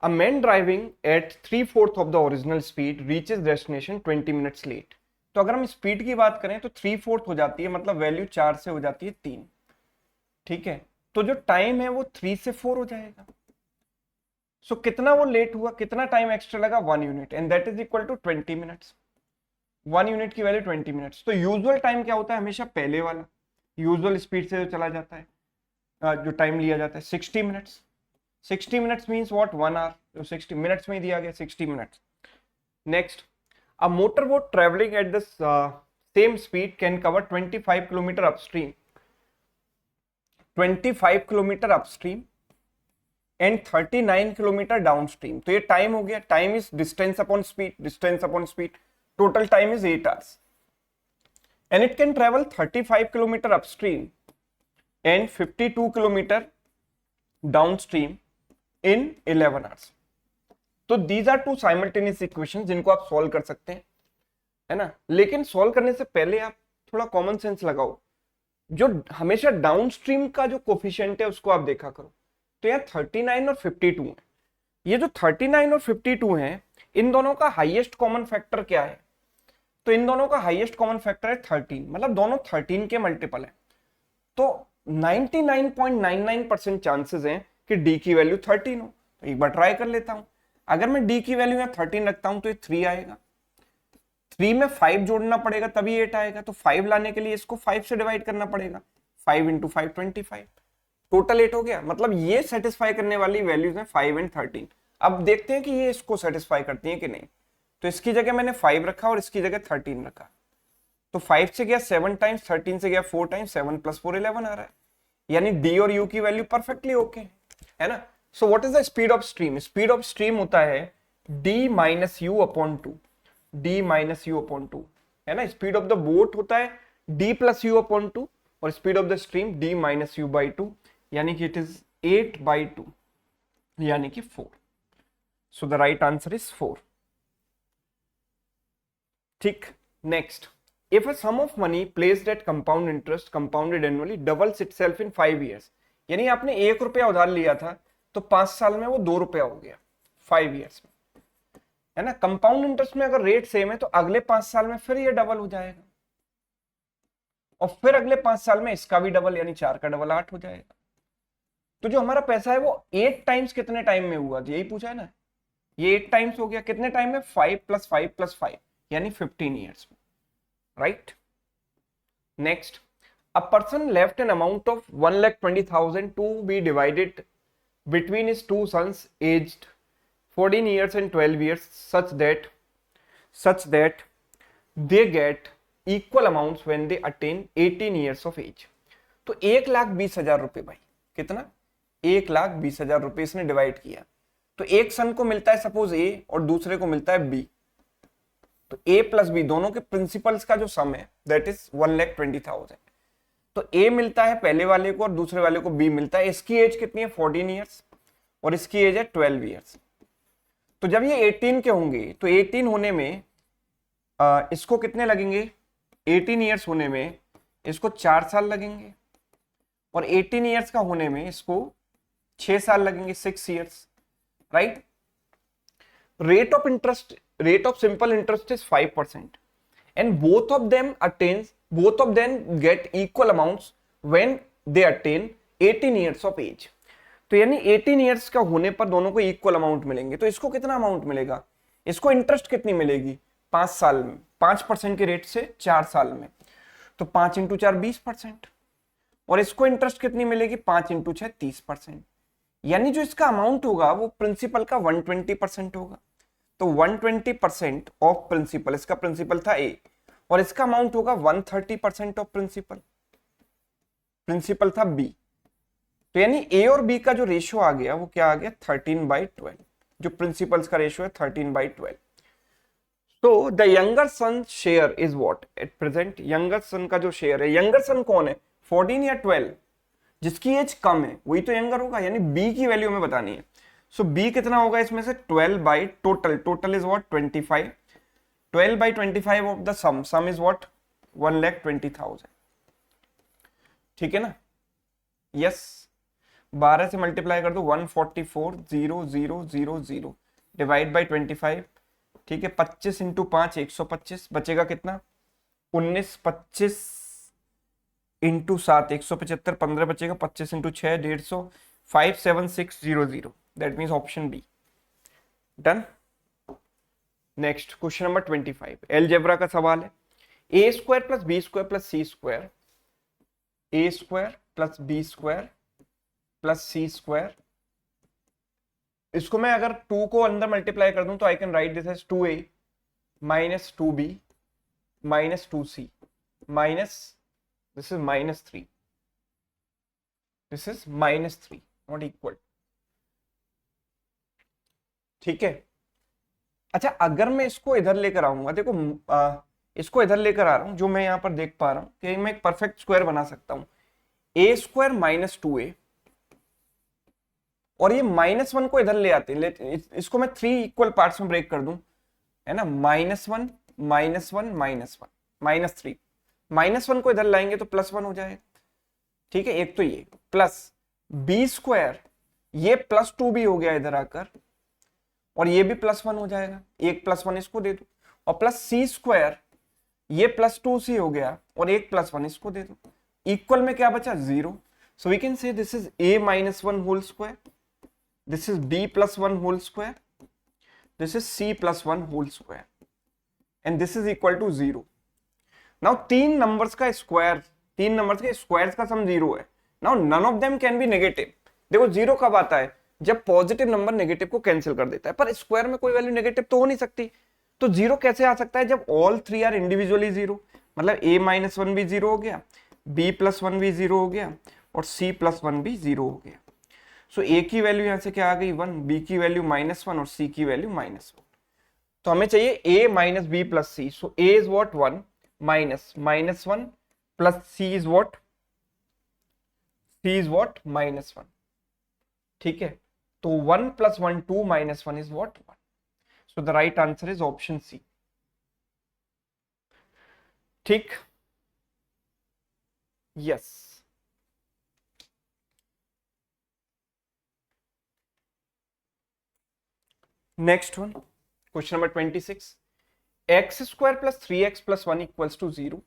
A: a man driving at 3/4 of the original speed reaches destination 20 minutes late। तो अगर हम स्पीड की बात करें तो 3/4 हो जाती है, मतलब वैल्यू 4 से हो जाती है 3, ठीक है। तो जो टाइम है वो 3 से 4 हो जाएगा। सो कितना वो लेट हुआ, कितना टाइम एक्स्ट्रा लगा, 1 unit, and that is equal to 20 minutes. 1 unit की वैल्यू 20 मिनट्स। तो यूजुअल टाइम क्या होता है, हमेशा पहले वाला यूजुअल स्पीड से जो चला जाता है, जो टाइम लिया जाता है 60 minutes. 60 minutes means what, 1 hour, जो 60 मिनट्स में दिया गया 60 minutes. Next, a motor boat travelling at the same speed can cover 25 kilometre upstream, 25 kilometre upstream and 39 kilometre downstream. तो ये टाइम हो गया, time is distance upon speed, distance upon speed, total time is 8 hours. And it can travel 35 kilometre upstream and 52 kilometre downstream in 11 hours. तो these are two simultaneous equations जिनको आप सॉल्व कर सकते हैं, है ना। लेकिन सॉल्व करने से पहले आप थोड़ा कॉमन सेंस लगाओ, जो हमेशा डाउनस्ट्रीम का जो कोफिशिएंट है उसको आप देखा करो। तो यहाँ 39 और 52 है, ये जो 39 और 52 है इन दोनों का हाईएस्ट कॉमन फैक्टर क्या है, तो इन दोनों का हाईएस्ट कॉमन फैक्टर है 13, मतलब दोनों 13 के मल्टीपल है। तो 99.99% चांसेस हैं कि डी की वैल्यू 13 हो। तो एक बार ट्राई कर लेता हूं, अगर मैं डी की वैल्यू यहाँ 13 रखता हूं तो ये 3 आएगा, 3 में 5 जोड़ना पड़ेगा तभी 8 आएगा। तो 5 लाने के लिए इसको 5 से डिवाइड करना पड़ेगा, 5 इंटू 5 25, टोटल 8 हो गया। मतलब ये सेटिस्फाई करने वाली वैल्यूज हैं 5 एंड 13। अब देखते हैं कि ये इसको सेटिस्फाई करती हैं कि नहीं। तो इसकी जगह मैंने 5 रखा और इसकी जगह 13 रखा। तो 5 से गया 7 टाइम्स, 13 से गया 4 टाइम्स, 7 + 4 11 आ रहा है। यानी डी और यू की वैल्यू परफेक्टली ओके है ना। So what is the speed of stream, speed of stream होता है D minus you upon 2, D minus you upon 2, है ना। स्पीड ऑफ द बोट होता है डी प्लस यू अपॉन 2 और speed of the stream D minus you by 2, यानी कि इट इज 8/2, यानी कि 4। सो द राइट आंसर इज 4। ठीक, next, if a sum of money placed at compound interest compounded annually doubles itself in 5 years, यानी आपने 1 रुपया उधार लिया था तो 5 साल में वो 2 रुपया हो गया 5 years में, है ना। कंपाउंड इंटरेस्ट में अगर रेट सेम है तो अगले 5 साल में फिर ये डबल हो जाएगा और फिर अगले 5 साल में इसका भी डबल, यानी 4 का डबल 8 हो जाएगा। तो जो हमारा पैसा है वो 8 टाइम्स कितने टाइम में हुआ, यही पूछा है ना। ये 8 टाइम्स हो गया कितने टाइम में, 5 + 5 + 5 यानी 15 ईयर्स में, right? Next, a person left an amount of 1,20,000 to be divided between his two sons aged 14 years and 12 years such that they get equal amounts when they attain 18 years of age। तो 1,20,000 रुपए भाई, कितना, 1,20,000 रुपए इसने डिवाइड किया। तो एक सन को मिलता है सपोज ए और दूसरे को मिलता है बी, तो a प्लस बी दोनों के प्रिंसिपल्स का जो सम है दैट इज 1,20,000। तो a मिलता है पहले वाले को और दूसरे वाले को b मिलता है। इसकी एज कितनी है, 14 ईयर्स और इसकी एज है 12 ईयर्स। तो जब ये 18 के होंगे तो 18 होने में इसको कितने लगेंगे, 18 ईयर्स होने में इसको 4 साल लगेंगे और 18 ईयर्स का होने में इसको 6 साल लगेंगे, 6 years, right. Rate of simple interest is 5% and both of them get equal amounts when they attain 18 years of age। तो यानी 18 years का होने पर दोनों को इक्वल अमाउंट मिलेंगे। तो इसको कितना अमाउंट मिलेगा, इसको इंटरेस्ट कितनी मिलेगी, 5 साल में 5% के रेट से 4 साल में, तो 5 × 4 20%, और इसको इंटरेस्ट कितनी मिलेगी, 5 × 6 30%। यानी जो इसका अमाउंट होगा वो प्रिंसिपल का 120% होगा। तो 120% ऑफ प्रिंसिपल, इसका प्रिंसिपल था ए और इसका अमाउंट होगा 130% ऑफ प्रिंसिपल। प्रिंसिपल था बी, तो यानी ए और बी का जो रेशियो आ गया वो क्या आ गया 13/12, जो प्रिंसिपल्स का रेशियो है 13/12। तो the younger son share is what at present, younger son का जो शेयर है, यंगर सन कौन है 14 या 12, जिसकी एज कम है वही तो यंगर होगा, यानी बी की वैल्यू हमें बतानी है। सो बी कितना होगा इसमें से 12 by total, total is what 25, 12/25 of the some is what 1,20,000, ठीक है ना। यस 12 से मल्टीप्लाई कर दो 144,0,000 डिवाइड बाई 25, ठीक है 25 इंटू 5 125, बचेगा कितना 19, 25 इंटू 7 175, 15 बचेगा, 25 into 6 150, 57600, that means option B. Done. Next question number 25 algebra का सवाल है। A square plus b square plus c square, a square plus b square plus c square, इसको मैं अगर 2 को अंदर मल्टीप्लाई कर दूं तो I can write this as 2a minus 2b minus 2c minus this is -3, this is -3 not equal, ठीक है। अच्छा अगर मैं इसको इधर लेकर आऊंगा, देखो इसको इधर लेकर आ रहा हूं, जो मैं यहां पर देख पा रहा हूं कि मैं एक परफेक्ट स्क्वायर बना सकता हूं, ए स्क्वायर माइनस 2a, और ये -1 को इधर ले आते हैं, इसको मैं 3 इक्वल पार्ट्स में ब्रेक कर दूं, है ना, -1 -1 -1 -3, -1 को इधर लाएंगे तो +1 हो जाएगा, ठीक है। एक तो ये प्लस बी स्क्वायर, ये +2b हो गया इधर आकर, और ये भी +1 हो जाएगा, एक +1 इसको दे दो, और प्लस सी स्क्वायर, ये +2c हो गया, और एक +1 इसको दे दो, इक्वल में क्या बचा 0। So we can say this is a -1 whole square, this is b plus 1 whole square, this is c plus 1 whole square, and this is equal to 0. now तीन नंबर्स का स्क्वायर, तीन नंबर्स के स्क्वायर्स का सम 0 है। now none of them can be negative, देखो 0 कब आता है जब पॉजिटिव नंबर नेगेटिव को कैंसिल कर देता है, पर स्क्वायर में कोई वैल्यू नेगेटिव तो हो नहीं सकती, तो 0 कैसे आ सकता है जब ऑल थ्री आर इंडिविजुअली 0, मतलब a -1 भी 0 हो गया, b + 1 भी 0 हो गया, और c + 1 भी 0 हो गया। सो ए की वैल्यू यहां से क्या आ गई 1, बी की वैल्यू -1 और सी की वैल्यू -1, तो हमें चाहिए a minus b plus c, so a is what 1 minus -1 plus c is what -1, ठीक है। तो 1 + 1 2 -1 is what 1, so the right answer is option C, ठीक। Yes next one question number 26 x square plus 3x + 1 equals to 0,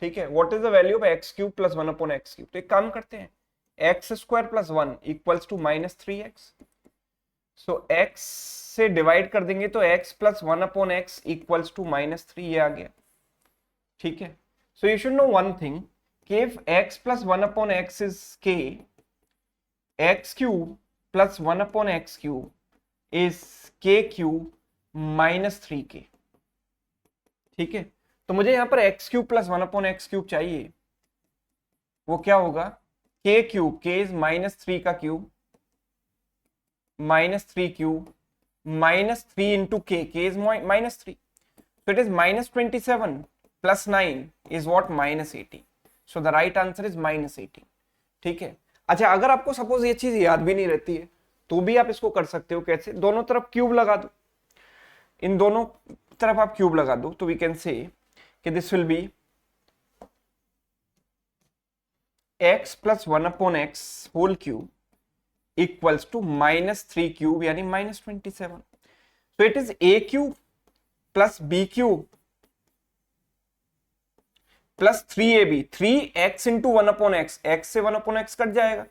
A: ठीक है। What is the value of x³ + 1 upon x³, तो एक काम करते हैं x square plus 1 equals to -3x, so x से डिवाइड कर देंगे तो x + 1 upon x equals to -3, ये आ गया, ठीक है। So you should know one thing कि if x + 1 upon x is k, x³ + 1 upon x³ is k³ - 3k, ठीक है। तो मुझे यहां पर x³ + 1 अपॉन x³ चाहिए, वो क्या होगा k³ k इज -3 का cube, -3 -3 into k is -3, so it is -27 + 9 is what -18, so the right answer is -18, ठीक है। अच्छा अगर आपको सपोज ये चीज याद भी नहीं रहती है तो भी आप इसको कर सकते हो, कैसे, दोनों तरफ क्यूब लगा दो, इन दोनों तरफ आप क्यूब लगा दो, तो वी कैन से कि this will be x + 1 upon x whole cube equals to -3 यानी -27, so it is a³ + b³ plus 3ab, 3x into 1 upon x, x से 1 अपॉन x कट जाएगा,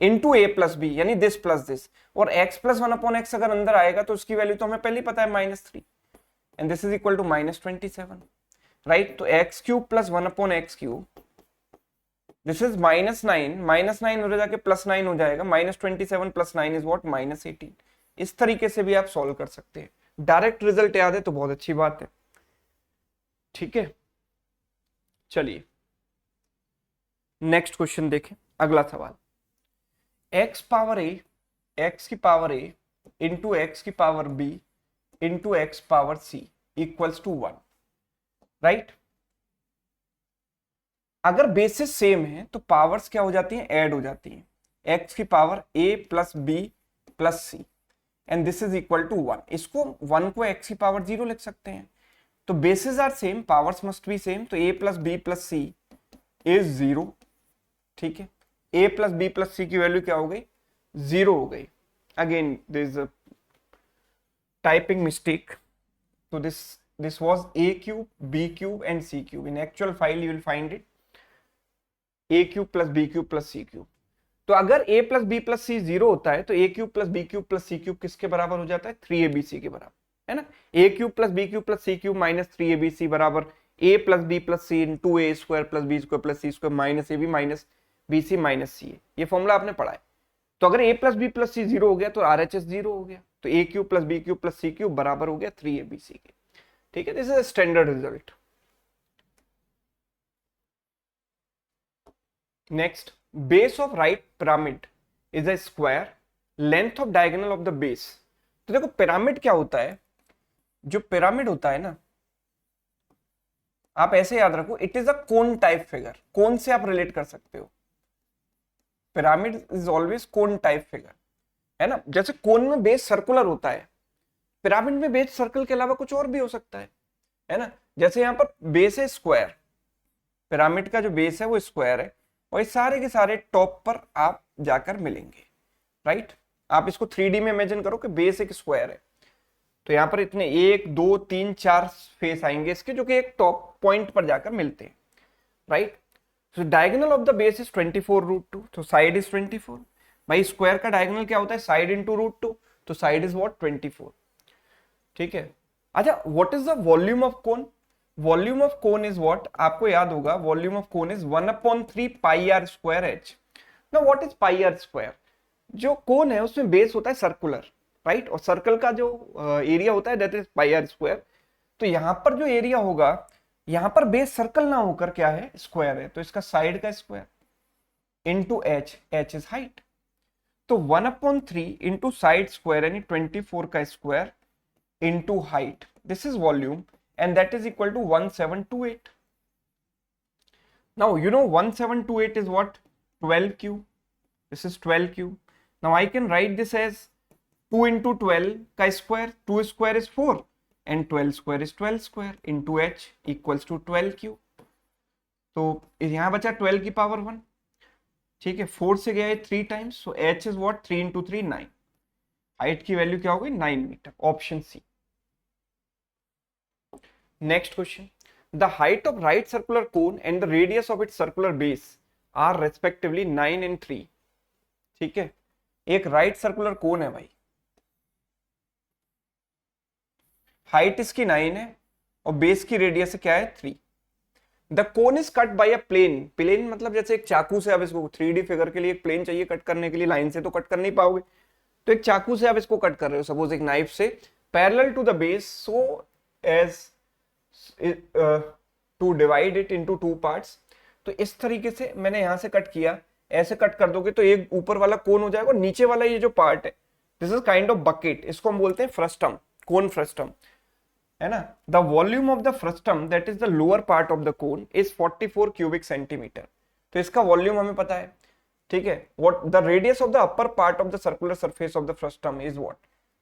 A: इंटू a प्लस बी यानी दिस प्लस दिस, और x + 1 अपॉन x अगर अंदर आएगा तो उसकी वैल्यू तो हमें पहले ही पता है -3, and this is equal to -27, right. तो x³ + 1 upon x³, this is -9 हो जाके +9 हो जाएगा, -27 + 9 इज व्हाट -18। इस तरीके से भी आप सॉल्व कर सकते हैं। डायरेक्ट रिजल्ट याद है तो बहुत अच्छी बात है, ठीक है। चलिए नेक्स्ट क्वेश्चन देखें, अगला सवाल। एक्स पावर ए, एक्स की पावर ए इंटू एक्स की power b into x power c equals to 1, right. अगर बेसिस सेम है तो पावर्स क्या हो जाती हैं, ऐड हो जाती हैं। एक्स की power a plus b plus c and this is equal to 1। इसको 1 को एक्स की पावर 0 लिख सकते हैं। तो bases are same, powers must be same, तो a plus b plus c is 0, ठीक है। A plus b plus c की वैल्यू क्या हो गई, 0 हो गई। Again this is a typing mistake, तो this was a cube, b cube and c cube. In actual file you will find it a cube plus b cube plus c cube. तो अगर a plus b plus c 0 होता है तो a cube plus b cube plus c cube किसके बराबर हो जाता है, 3abc के बराबर, है ना। a cube plus b cube plus c cube minus 3abc बराबर a plus b plus c into a square plus b square plus c square minus ab minus bc minus ca। ये फॉर्मूला आपने पढ़ा है। तो अगर a plus b plus c 0 हो गया तो RHS 0 हो गया, तो a cube plus b cube plus c cube बराबर हो गया 3abc के, ठीक है। This is standard result. Next, base of right pyramid is a square, length of diagonal of the base. तो देखो पिरामिड क्या होता है, जो पिरामिड होता है ना, आप ऐसे याद रखो, it is a cone type figure. Cone से आप रिलेट कर सकते हो, pyramid is always cone type figure, है ना। जैसे कोन में बेस सर्कुलर होता है, पिरामिड में बेस सर्कल के अलावा कुछ और भी हो सकता है ना। जैसे यहाँ पर बेस है स्क्वायर, पिरामिड का जो बेस है वो स्क्वायर है, और ये सारे के सारे टॉप पर आप जाकर मिलेंगे, राइट। आप इसको 3D में इमेजिन करो कि बेस एक स्क्वायर है, तो यहाँ पर इतने 1 2 3 4 फेस आएंगे इसके, जो कि एक टॉप पॉइंट पर जाकर मिलते हैं, right. So diagonal of the base is 24√2, तो साइड इज 24। भाई स्क्वायर का डायगोनल क्या होता है, साइड इंटू √2, तो साइड इज व्हाट, 24, ठीक है। अच्छा, what is the volume of cone, volume of cone is what, आपको याद होगा, volume of cone is 1/3 pi r square h. Now what is pi r square, जो कोन है उसमें बेस होता है सर्कुलर, राइट, और सर्कल का जो एरिया होता है that is pi r square. तो यहां पर जो एरिया होगा, यहां पर बेस सर्कल ना होकर क्या है, स्क्वायर है, तो इसका साइड का square into H, H is height, तो 1/3 इंटू साइड स्क्वायर यानी 24 का square into height, this is volume, and that is equal to 1728. Now you know 1728 is what, 12 cube. This is 12 cube. Now I can write this as 2 into 12 ka square, 2 square is 4 and 12 square is 12 square into h equals to 12 cube. तो यहाँ बचा 12 की पावर 1, ठीक है, 4 से गया है 3 times, so h is what, 3 into 3 9, height की वैल्यू क्या हो गई, 9 metre, option C. Next question, the height of right circular cone and the radius of its circular base are respectively 9 and 3, ठीक है। एक राइट सर्कुलर कोन है भाई, हाइट इसकी 9 है और बेस की रेडियस क्या है 3। The cone is cut by a plane, plane मतलब जैसे एक चाकू से, अब इसको 3D फिगर के लिए एक प्लेन चाहिए कट करने के लिए, लाइन से तो कट कर नहीं पाओगे, तो एक चाकू से आप इसको कट कर रहे हो, सपोज एक नाइफ से, parallel to the base, so as to divide it into 2 parts. तो इस तरीके से मैंने यहां से कट किया, ऐसे कट कर दोगे तो एक ऊपर वाला कोन हो जाएगा, नीचे वाला ये जो पार्ट है this is kind of bucket, इसको हम बोलते हैं फ्रस्टम, कोन फ्रस्टम, है ना। The volume of the frustum that is the lower part of the cone is 44 cubic centimetre, तो इसका वॉल्यूम हमें पता है, ठीक है। What the radius of the upper part of the circular surface of the frustum is what,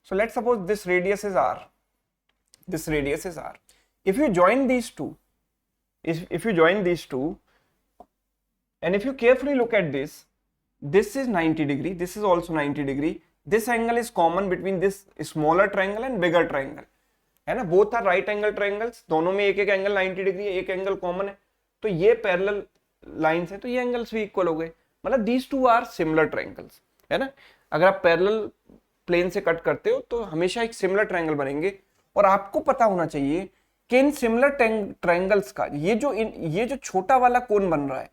A: so let's suppose this radius is r, this radius is r. If you join these two, if you join these two, and if you carefully look at this, this is 90 degree, this is also 90 degree, this angle is common between this smaller triangle and bigger triangle, है ना। both are right angle triangles, दोनों में एक एक एंगल 90 डिग्री है, एक एंगल कॉमन है, तो ये पैरेलल लाइंस है, तो ये एंगल्स भी इक्वल हो गए, मतलब these two are similar triangles, है ना। अगर आप पैरेलल प्लेन से कट करते हो तो हमेशा एक सिमिलर ट्रायंगल बनेंगे, और आपको पता होना चाहिए कि इन सिमिलर ट्रायंगल्स का ये जो छोटा वाला कोन बन रहा है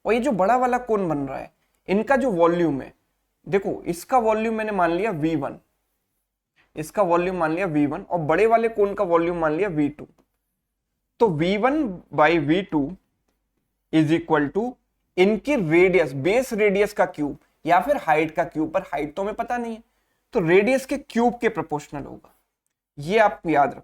A: और ये जो बड़ा वाला कोन बन रहा है, इनका जो वॉल्यूम है, देखो इसका वॉल्यूम मैंने मान लिया V1, इसका वॉल्यूम मान लिया V1, और बड़े वाले कोन का वॉल्यूम मान लिया V2, तो V1 by V2 is equal to इनकी रेडियस, बेस रेडियस का क्यूब या फिर हाइट का क्यूब, पर हाइट तो हमें पता नहीं है, तो रेडियस के क्यूब के प्रोपोर्शनल होगा। ये आप याद रखो,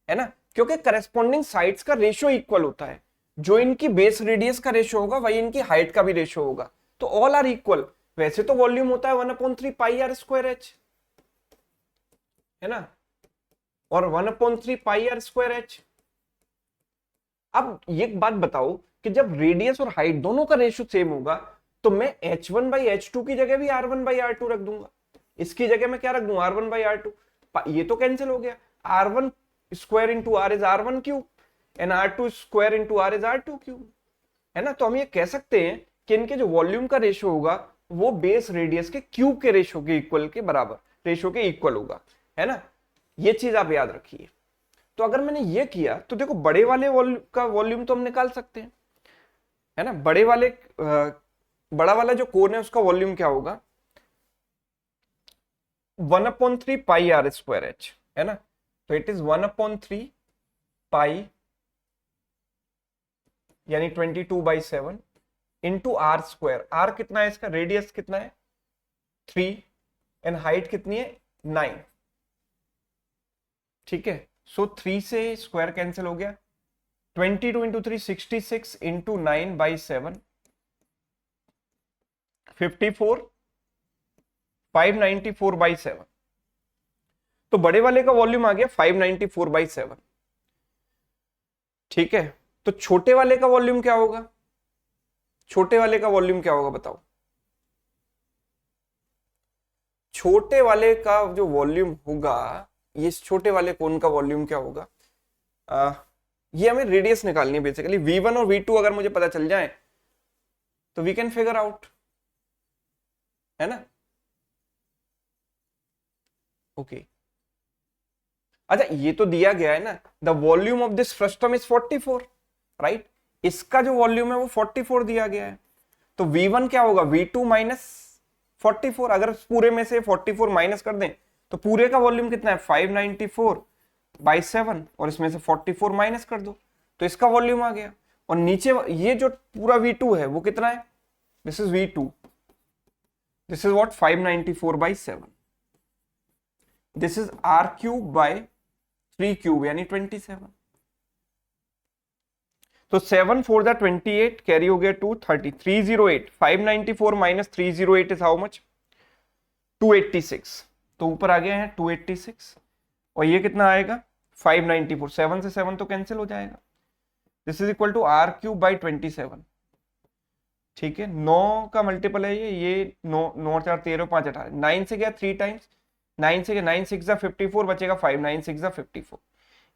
A: है ना, क्योंकि करस्पॉन्डिंग साइड्स का रेशियो इक्वल होता है। जो इनकी बेस रेडियस का रेशियो होगा वही इनकी हाइट का भी रेशियो होगा, तो ऑल आर इक्वल। वैसे तो वॉल्यूम होता है 1/3 पाई आर स्क्वायर एच, है ना, और 1/3 पाई आर स्क्वायर एच। अब एक बात बताओ कि जब रेडियस और हाइट दोनों का रेशियो सेम होगा तो मैं h1/h2 की जगह भी r1/r2 रख दूंगा। इसकी जगह मैं क्या रख दूंगा, r1/r2। ये तो कैंसिल हो गया, r1 square into r is r1 cube and r2 square into r is r2 cube, है ना। तो हम ये कह सकते हैं कि इनके जो वॉल्यूम का रेशियो होगा वो बेस रेडियस के क्यूब के रेशियो के इक्वल के बराबर, रेशियो के इक्वल होगा, है ना। ये चीज आप याद रखिए। तो अगर मैंने ये किया तो देखो बड़े वाले का वॉल्यूम तो हम निकाल सकते हैं, है ना। बड़ा वाला जो कोन है उसका वॉल्यूम क्या होगा, 1/3 पाई आर स्क्वायर एच, है ना। तो इट इज 1/3 पाई यानी 22/7 इंटू आर स्क्वायर। आर कितना है इसका, रेडियस कितना है 3 एंड हाइट कितनी है 9, ठीक है। सो 3 से स्क्वायर कैंसिल हो गया, 22 इंटू 3 66 इंटू 9/7 54 594/7। तो बड़े वाले का वॉल्यूम आ गया 594/7, ठीक है। तो छोटे वाले का वॉल्यूम क्या होगा, छोटे वाले का वॉल्यूम क्या होगा बताओ। छोटे वाले का जो वॉल्यूम होगा, ये छोटे वाले कोन का वॉल्यूम क्या होगा, ये हमें रेडियस निकालनी है बेसिकली। v1 और v2 अगर मुझे पता चल जाए तो वी कैन फिगर आउट, है ना। ओके अच्छा, ये तो दिया गया है ना, the volume of this frustum is 44, right. इसका जो वॉल्यूम है वो 44 दिया गया है। तो v1 क्या होगा, v2 माइनस 44। अगर पूरे में से 44 माइनस कर दें तो पूरे का वॉल्यूम कितना है 594/7, और इसमें से 44 माइनस कर दो तो इसका वॉल्यूम आ गया। और नीचे ये जो पूरा v2 है वो कितना है, this is v2, this is what 594/7, this is r cube by 3 cube यानी 27। तो 7 4 द 28 कैरी हो गया 2 30 308, 594 माइनस 308 इज हाउ मच 286। तो ऊपर आ गए हैं 286 और ये कितना आएगा 594, 7 से 7 तो कैंसिल हो जाएगा। This is equal to r cube by 27, ठीक है। 9 का मल्टीपल है ये 9 9 4 13 5 18, 9 से गया 3 टाइम्स, 9 से गया 9 6 54 बचेगा 5, 9 6 54।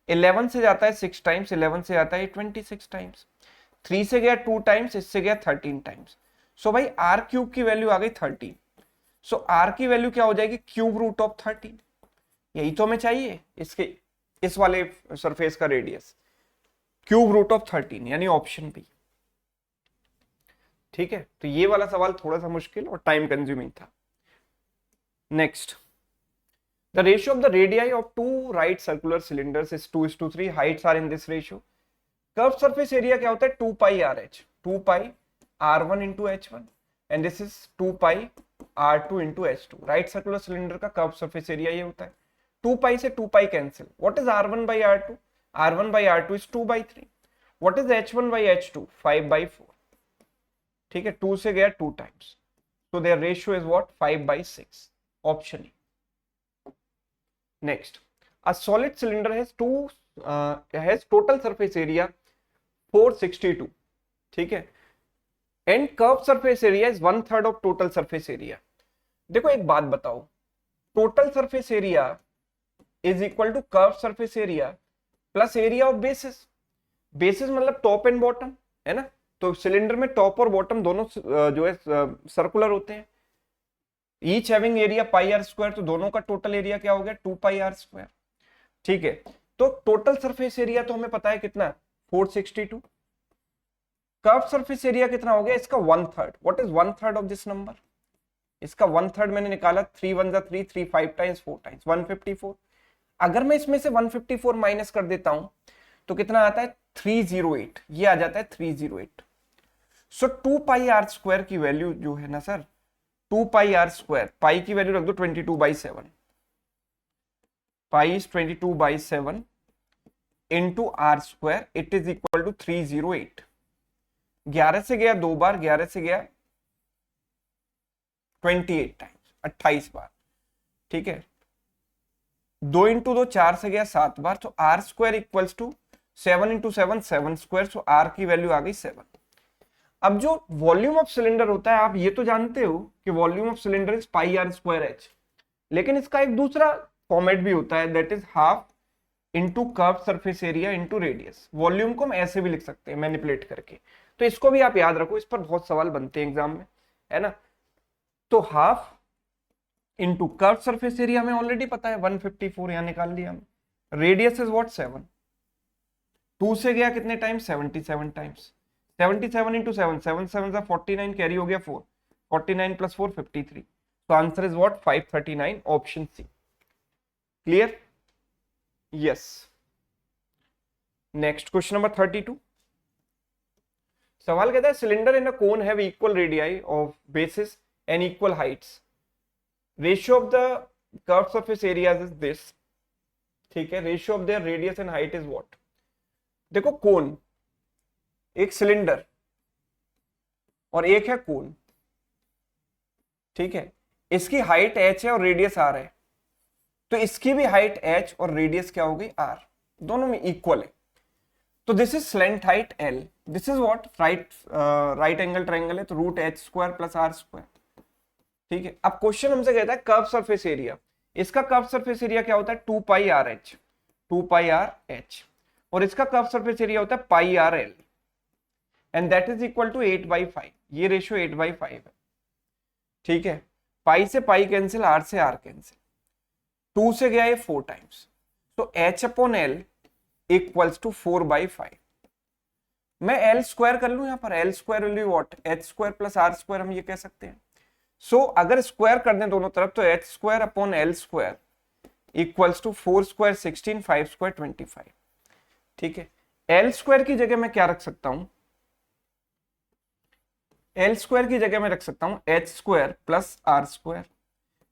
A: 11 से जाता है 6 टाइम्स, 11 से आता है 26 टाइम्स, 3 से गया 2 टाइम्स, इससे गया 13 टाइम्स। सो भाई आर क्यूब की वैल्यू आ गई 13। सो आर की वैल्यू क्या हो जाएगी, क्यूब रूट ऑफ 13। यही तो हमें चाहिए, इसके इस वाले सरफेस का रेडियस क्यूब रूट ऑफ 13 यानी ऑप्शन बी, ठीक है। तो ये वाला सवाल थोड़ा सा मुश्किल और टाइम कंज्यूमिंग था। Next, the ratio of the radii of two right circular cylinders is 2:3, heights are in this ratio। curved surface area क्या होता है 2 pi rh, 2 pi r1 into h1 and this is 2 pi r2 into h2। right circular cylinder का curved surface area ये होता है। 2 pi से 2 pi cancel, what is r1 by r2, r1 by r2 is 2/3, what is h1 by h2 5/4, ठीक है। 2 से गया 2 times, so their ratio is what 5/6, option E। Next, a solid cylinder has total surface area 462, ठीक है, and curved surface area is 1/3 of total surface area। देखो एक बात बताओ, total surface area is equal to curved surface area plus area of bases। bases मतलब टॉप एंड बॉटम, है ना। तो सिलेंडर में टॉप और बॉटम दोनों जो है सर्कुलर होते हैं, each having area pi r square, तो दोनों का टोटल एरिया क्या हो गया 2 पाई आर स्क्वायर, ठीक है। तो टोटल सरफेस एरिया तो हमें पता है कितना 462, कर्व सरफेस एरिया कितना हो गया इसका 1/3। What is 1/3 of this number, इसका 1/3 मैंने निकाला 3 1 जा 3 3 5 टाइम्स 4 टाइम्स 154। अगर मैं इसमें से 154 माइनस कर देता हूं तो कितना आता है 308, ये आ जाता है 308। सो 2 पाई r² की वैल्यू जो है ना सर, 2 पाई r², पाई की वैल्यू रख दो 22/7, pi is 22/7 into r², it is equal to 308। 11 से गया 2 बार, 11 से गया 28 टाइम्स, 28 बार, ठीक है। 2 इंटू 2 4 से गया 7 बार, तो r² equals to 7 into 7 7², so r की वैल्यू आ गई 7। अब जो वॉल्यूम ऑफ सिलेंडर होता है, आप ये तो जानते हो कि volume of cylinder is πr²h, लेकिन इसका एक दूसरा फॉर्मेट भी होता है, that is half into curve surface area into radius. Volume को हम ऐसे भी लिख सकते हैं मैनिपुलेट करके, तो इसको भी आप याद रखो, इस पर बहुत सवाल बनते हैं एग्जाम में, है ना। तो half into curve surface area में ऑलरेडी पता है 154, यहां निकाल लिया हमने। रेडियस इज व्हाट 7, 2 से गया कितने टाइम्स 77 टाइम्स, 77 इंटू 7, 7 7 जा 49, कैरी हो गया 4, 49 प्लस 4 53, तो answer is what 539, option C. Clear? Yes. Next question number 32। सवाल कहता है cylinder in a cone have equal radii of bases and equal heights, ratio of the curve surface areas is this, ठीक है। Ratio of their radius and height is what. देखो कोन, एक सिलेंडर और एक है कोन, ठीक है। इसकी हाइट h है और रेडियस r है, तो इसकी भी हाइट h और रेडियस क्या हो गई r, दोनों में इक्वल है। तो this is slant height l, this is what right angle triangle है, तो √h² प्लस r², ठीक है। अब क्वेश्चन हमसे कहता है कर्व सरफेस एरिया, इसका कर्व सरफेस एरिया क्या होता है 2πrh, 2πrh, और इसका कर्व सरफेस एरिया होता है πrl, and that is equal to 8/5, ये रेशियो 8/5 है, ठीक है। पाई से पाई कैंसिल, r से r कैंसिल, 2 से गया ये 4 टाइम्स, तो h/l इक्वल्स टू 4/5। मैं l² कर लूं यहां पर, l² will be what h² plus r² हम ये कह सकते हैं। सो अगर स्क्वायर कर दें दोनों तरफ, तो h²/l² इक्वल्स टू 4² 16, 5² 25, ठीक है। l² की जगह मैं क्या रख सकता हूं, l² की जगह मैं रख सकता हूं h² plus r²,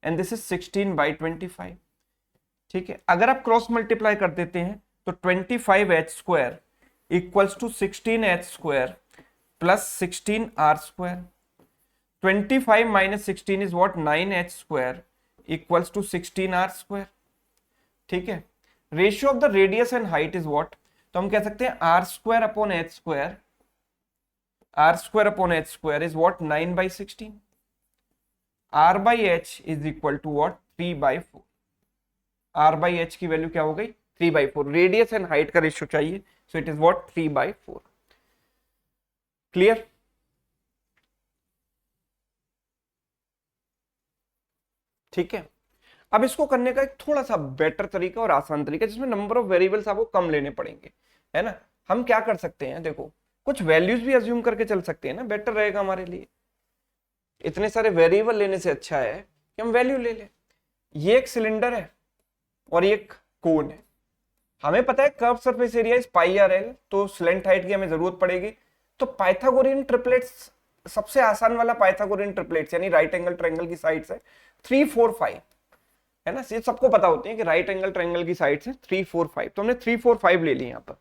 A: and this is 16/25, ठीक है। अगर आप क्रॉस मल्टीप्लाई कर देते हैं तो 25h² equals to 16h² plus 16r², 25 minus 16 is what 9h² equals to 16r², ठीक है। Ratio of the radius and height is what, तो हम कह सकते हैं r²/h², r²/h² is what 9/16, r/h is equal to what 3/4, r/h की वैल्यू क्या हो गई 3/4, रेडियस एंड हाइट का रेशियो चाहिए, so it is what 3/4। Clear? ठीक है। अब इसको करने का एक थोड़ा सा बेटर तरीका और आसान तरीका, जिसमें नंबर ऑफ वेरिएबल्स आपको कम लेने पड़ेंगे, है ना। हम क्या कर सकते हैं, देखो कुछ वैल्यूज भी अज्यूम करके चल सकते हैं ना, बेटर रहेगा हमारे लिए। इतने सारे वेरिएबल लेने से अच्छा है कि हम वैल्यू ले लें। ये एक सिलेंडर है और ये एक कोन है, हमें पता है curve surface area is πrl, तो स्लेंट हाइट की हमें जरूरत पड़ेगी। तो पाइथागोरियन ट्रिपलेट्स, सबसे आसान वाला पाइथागोरियन ट्रिपलेट्स यानी राइट एंगल ट्रायंगल की साइड्स है 3 4 5, है ना। ये सबको पता होती है कि राइट एंगल ट्रायंगल की साइड्स है 3 4 5, तो हमने 3 4 5 ले ली यहाँ पर।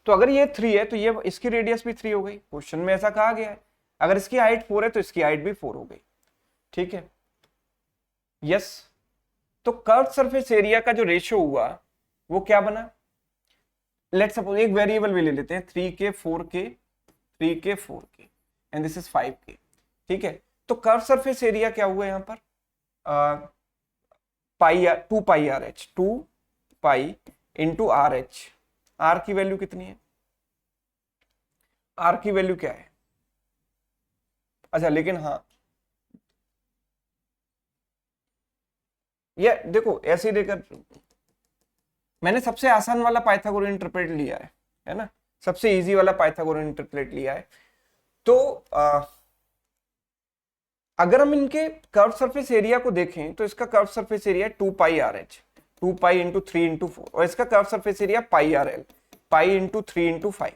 A: तो अगर ये 3 है तो ये इसकी रेडियस भी 3 हो गई, क्वेश्चन में ऐसा कहा गया है। अगर इसकी हाइट 4 है तो इसकी हाइट भी 4 हो गई, ठीक है। यस, तो कर्व सरफेस एरिया का जो रेशियो हुआ वो क्या बना, लेट्स सपोज एक वेरिएबल भी ले लेते हैं 3k 4k 3k 4k and this is 5k, ठीक है। तो कर्व सरफेस एरिया क्या हुआ यहाँ पर 2πrh, 2π इंटू RH, r की वैल्यू कितनी है, r की वैल्यू क्या है, अच्छा लेकिन हाँ ये देखो ऐसे ही देकर, मैंने सबसे आसान वाला पाइथागोरियन ट्रिपलेट लिया है ना, सबसे इजी वाला पाइथागोरियन ट्रिपलेट लिया है। तो अगर हम इनके कर्व सरफेस एरिया को देखें तो इसका curve surface area 2πrh, 2π into 3 into 4, और इसका curve surface area πrl, π into 3 into 5।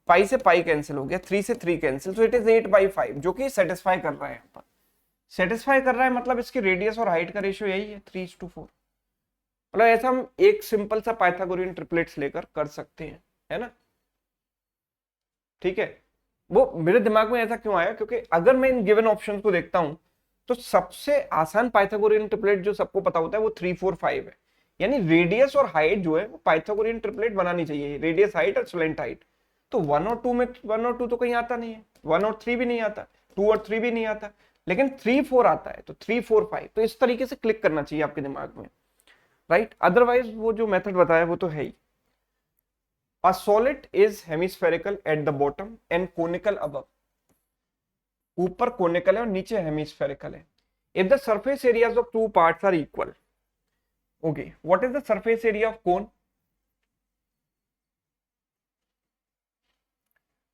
A: Pi से पाई कैंसिल हो गया, 3 से 3 कैंसिल, तो इट इज 8/5 जो कि सेटिस्फाई कर रहा है यहाँ पर। सेटिस्फाई कर रहा है मतलब इसकी रेडियस और हाइट का रेशियो यही है 3:4। मतलब ऐसा हम एक सिंपल सा पाइथागोरियन ट्रिपलेट्स लेकर कर सकते हैं, है ना। ठीक है, वो मेरे दिमाग में ऐसा क्यों आया, क्योंकि अगर मैं इन गिवन ऑप्शंस को देखता हूं तो सबसे आसान पाइथागोरियन ट्रिपलेट जो सबको पता होता है वो 3, 4, 5 है। यानी रेडियस और हाइट जो है वो पाइथागोरियन ट्रिपलेट बनानी चाहिए, रेडियस हाइट और स्लेंट हाइट। तो 1 और 2 में 1 और 2 तो कहीं आता नहीं है, 1 और 3 भी नहीं आता, 2 और 3 भी नहीं आता, लेकिन 3, 4 आता है। तो 3, 4, 5 तो इस तरीके से क्लिक करना चाहिए आपके दिमाग में, राइट। अदरवाइज वो जो मेथड बताया वो तो है ही। A solid is hemispherical at the bottom and conical above. ऊपर conical है और नीचे hemispherical है. If the surface areas of two parts are equal. Okay, what is the surface area of cone?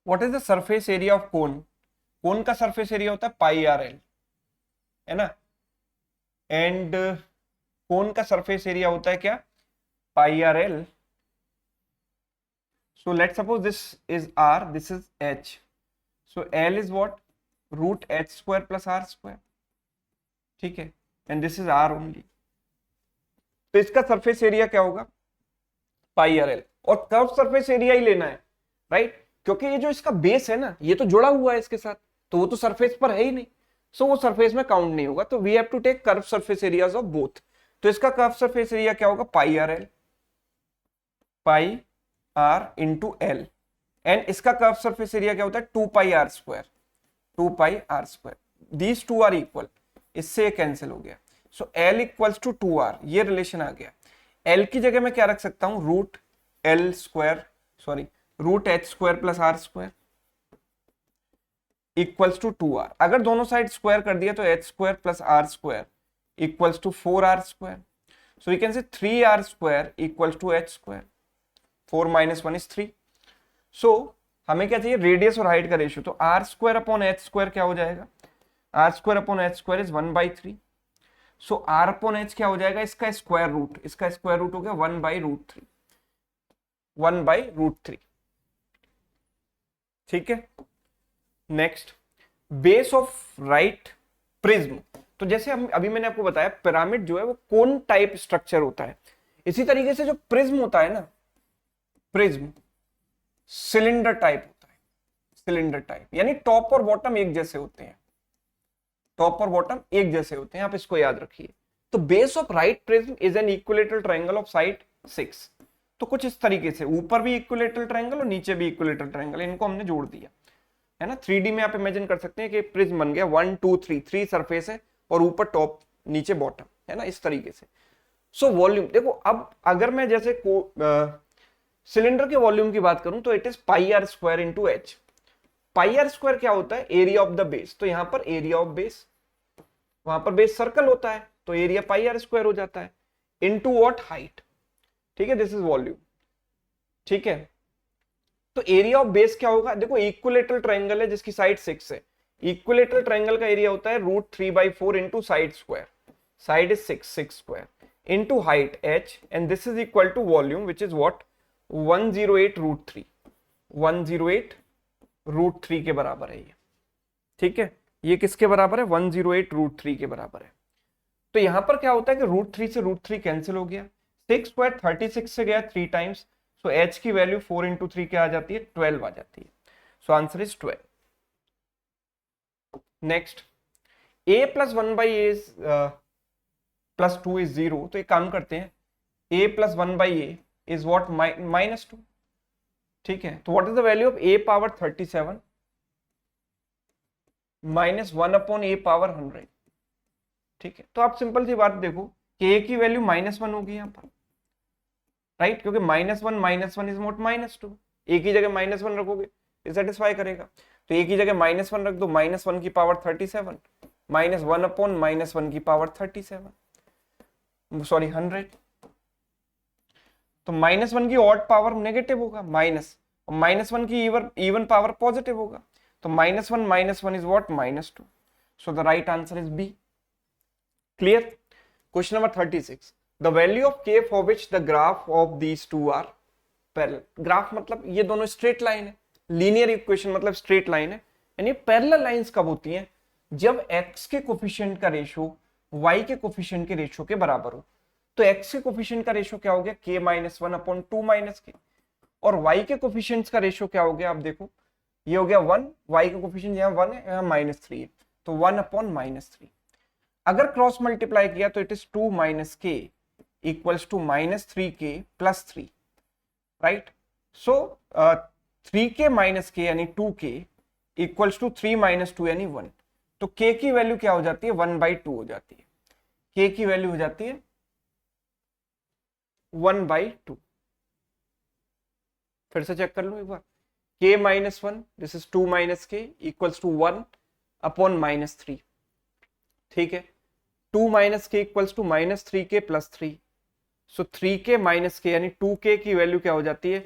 A: What is the surface area of cone? Cone का surface area होता है पाई आर एल, है ना। एंड cone का surface area होता है क्या, pi r l. So let's suppose this is r, this is h. So L is what? Root h square plus r square. ठीक है, and this is r only. तो इसका सरफेस एरिया क्या होगा, पाई आर एल। और कर्व सरफेस एरिया ही लेना है, राइट, क्योंकि ये जो इसका बेस है ना ये तो जुड़ा हुआ है इसके साथ, तो वो तो सरफेस पर है ही नहीं, सो वो सरफेस में काउंट नहीं होगा। तो we have to take curve surface areas of both. तो इसका कर्व सरफेस एरिया क्या होगा, pi r l, pi r into l. And इसका कर्व सरफेस एरिया क्या होता है, 2πr², 2πr²। These two are equal, इससे कैंसिल हो गया। सो L इक्वल्स टू 2r, ये रिलेशन आ गया। L की जगह मैं क्या रख सकता हूं, root h square plus r square equals to 2r। अगर दोनों साइड स्क्वायर कर दिया तो h square plus r square equals to 4r square. So we can say 3r square equals to h square. 4 - 1 is 3। सो हमें क्या चाहिए, रेडियस और हाइट का रेशियो। तो r square upon h square क्या हो जाएगा, r square upon h square is 1/3। So are upon H क्या हो जाएगा, इसका स्क्वायर रूट, इसका स्क्वायर रूट हो गया 1/√3, 1/√3। ठीक है, next, base of right prism. तो जैसे हम अभी मैंने आपको बताया पिरामिड जो है वो कोन टाइप स्ट्रक्चर होता है, इसी तरीके से जो प्रिज्म होता है ना, प्रिज्म सिलेंडर टाइप होता है, सिलेंडर टाइप, यानी टॉप और बॉटम एक जैसे होते हैं, टॉप और बॉटम एक जैसे होते हैं, आप इसको याद रखिए। तो base of right prism is an equilateral triangle of side 6। तो कुछ इस तरीके से ऊपर भी इक्विलेटरल ट्रायंगल और नीचे भी इक्विलेटरल ट्रायंगल, इनको हमने जोड़ दिया, है ना। 3D में आप इमेजिन कर सकते हैं कि प्रिज्म बन गया 1 2 3, 3 सरफेस है और ऊपर टॉप नीचे बॉटम, है ना, इस तरीके से। सो वॉल्यूम देखो, अब अगर मैं जैसे सिलेंडर के वॉल्यूम की बात करूं तो it is πr² into H. πr² क्या होता है, एरिया ऑफ द बेस। तो यहां पर एरिया ऑफ बेस, वहां पर बेस सर्कल होता है तो एरिया πr² हो जाता है, इनटू व्हाट, हाइट। ठीक है, दिस इज वॉल्यूम। ठीक है, तो एरिया ऑफ बेस क्या होगा, देखो इक्विलेटरल ट्रायंगल है जिसकी साइड 6 है, इक्विलेटरल ट्रायंगल का एरिया होता है √3/4 into side square, side is 6 square into height h, and this is equal to volume which is what, 108√3, 108√3 के बराबर है ये। ठीक है, ये किसके बराबर है, 108√3 के बराबर है। तो यहां पर क्या होता है कि √3 से √3 कैंसिल हो गया, 6 स्क्वायर 36 से गया 3 टाइम्स, सो h की वैल्यू 4 × 3 क्या आ जाती है, 12 आ जाती है। So answer is 12। Next, a + 1/a + 2 is 0। तो एक काम करते हैं, a + 1/a इज व्हाट, -2। ठीक है, तो what is the value of a power 37 -1/a⁻100। ठीक है, तो आप सिंपल सी बात देखो कि a की वैल्यू -1 होगी यहाँ पर, राइट, क्योंकि -1 -1 इज नॉट -2। a की जगह -1 रखोगे ये सेटिस्फाई करेगा, तो a की जगह -1 रख दो, -1 की पावर 37 -1/-1 की पावर 37, सॉरी 100। तो -1 की ऑड पावर नेगेटिव होगा, माइनस, और -1 की इवन पावर पॉजिटिव होगा, तो -1 is what, -2। So the right answer is B. Clear. Question number 36, the value of k for which the graph of these two are parallel. Graph मतलब ये दोनों स्ट्रेट लाइन है, लीनियर इक्वेशन मतलब स्ट्रेट लाइन है, यानी पैरेलल लाइंस कब होती हैं, जब x के कोफिशिएंट का रेशियो y के कोफिशिएंट के रेशियो के बराबर हो। तो x के कोफिशिएंट का रेशियो क्या हो गया, k minus one upon two minus के, और y के कोफिशिएंट्स का रेशियो क्या हो गया, आप देखो ये हो गया वन, y का कोफिशिएंट यहाँ वन है, यहाँ माइनस थ्री है, तो वन अपॉन माइनस थ्री। अगर क्रॉस मल्टीप्लाई किया तो it is two minus k equals to minus three k plus three, right. So three k minus k यानी two k equals to three minus two यानी वन। तो k की वैल्यू क्या हो जाती है, वन बाई टू हो जाती है, k की वैल्यू हो जाती है वन बाई टू। फिर से चेक कर लो एक बार, k minus one, this is two minus k equals to one upon minus three, ठीक है। Two minus k equals to minus three k plus three, so three k minus k यानी टू के की वैल्यू क्या हो जाती है,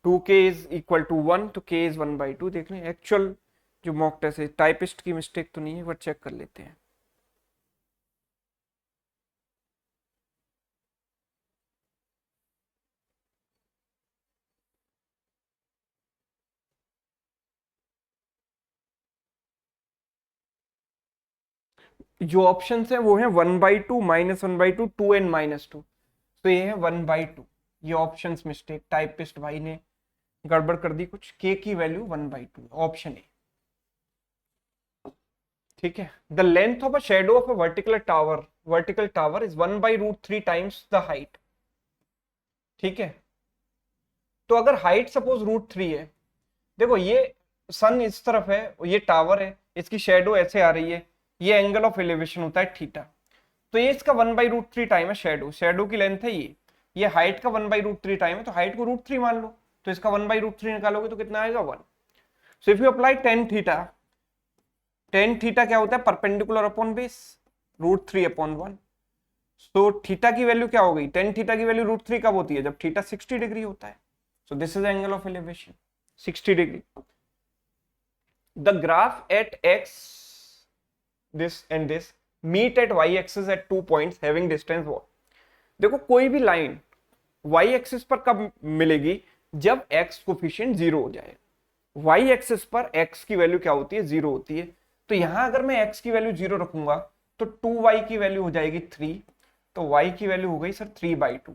A: टू के इज इक्वल टू वन, तो k is one by to. देख लें एक्चुअल जो मॉक टेस्ट है, टाइपिस्ट की मिस्टेक तो नहीं है, बट चेक कर लेते हैं। जो ऑप्शन है वो है one by two, minus one by two, two and minus two, तो ये है वन बाई टू। ये ऑप्शन मिस्टेक, टाइपिस्ट भाई ने गड़बड़ कर दी कुछ, k की वैल्यू one by two, option A, ठीक है। The length of a shadow of a vertical tower is one by root three times the height, ठीक है। तो अगर हाइट सपोज रूट थ्री है, देखो ये सन इस तरफ है, ये टावर है, इसकी शेडो ऐसे आ रही है, ये एंगल ऑफ एलिवेशन होता है थीटा, तो ये इसका one by root three time है शेडो, शेडो की लेंथ है ये हाइट का one by root three time है, तो हाइट को रूट थ्री मान लो, तो इसका वन बाई रूट थ्री निकालोगे तो कितना आएगा, one. So if you apply tan theta, tan theta क्या होता है, perpendicular upon base, root three upon one. तो थीटा की वैल्यू क्या हो गई, टेन थीटा की वैल्यू रूट थ्री कब होती है, जब थीटा 60 डिग्री होता है। So this is angle of elevation 60 degree. The graph at x this and this meet at y axis at 2 points having distance what। देखो कोई भी लाइन y एक्सिस पर कब मिलेगी, जब x कोफिशिएंट जीरो हो जाए। y एक्सिस पर x की वैल्यू क्या होती है, जीरो होती है, तो यहां अगर मैं x की वैल्यू जीरो रखूंगा तो 2y की वैल्यू हो जाएगी 3, तो y की वैल्यू हो गई सर 3/2,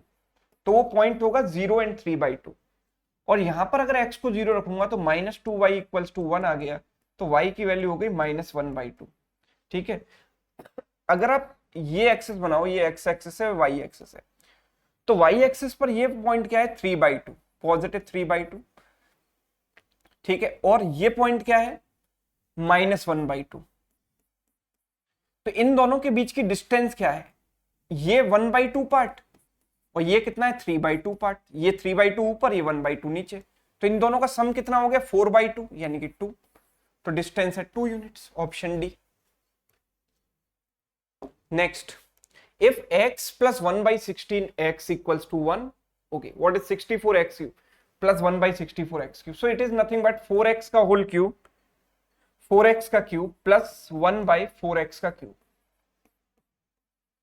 A: तो वो पॉइंट होगा 0 एंड 3/2। और यहां पर अगर x को जीरो रखूंगा तो minus two y equals to one आ गया, तो y की वैल्यू हो गई -1/2, ठीक है। अगर आप ये एक्सिस बनाओ, ये x एक्सिस है, y एक्सिस है, तो y एक्सिस पर ये पॉइंट क्या है, 3/2, पॉजिटिव 3/2, ठीक है। और ये पॉइंट क्या है, -1/2, तो इन दोनों के बीच की डिस्टेंस क्या है, ये 1/2 पार्ट, और ये कितना है, 3/2 पार्ट, ये 3/2 ऊपर, ये 1/2 नीचे, तो इन दोनों का सम कितना हो गया, 4/2 यानी कि 2, तो डिस्टेंस है 2 units, option D. Next, if x plus 1/16x equals to 1, okay, what is 64x cube plus 1/64x cube, so it is nothing but 4x का whole cube, 4x का क्यूब प्लस 1/4x का क्यूब,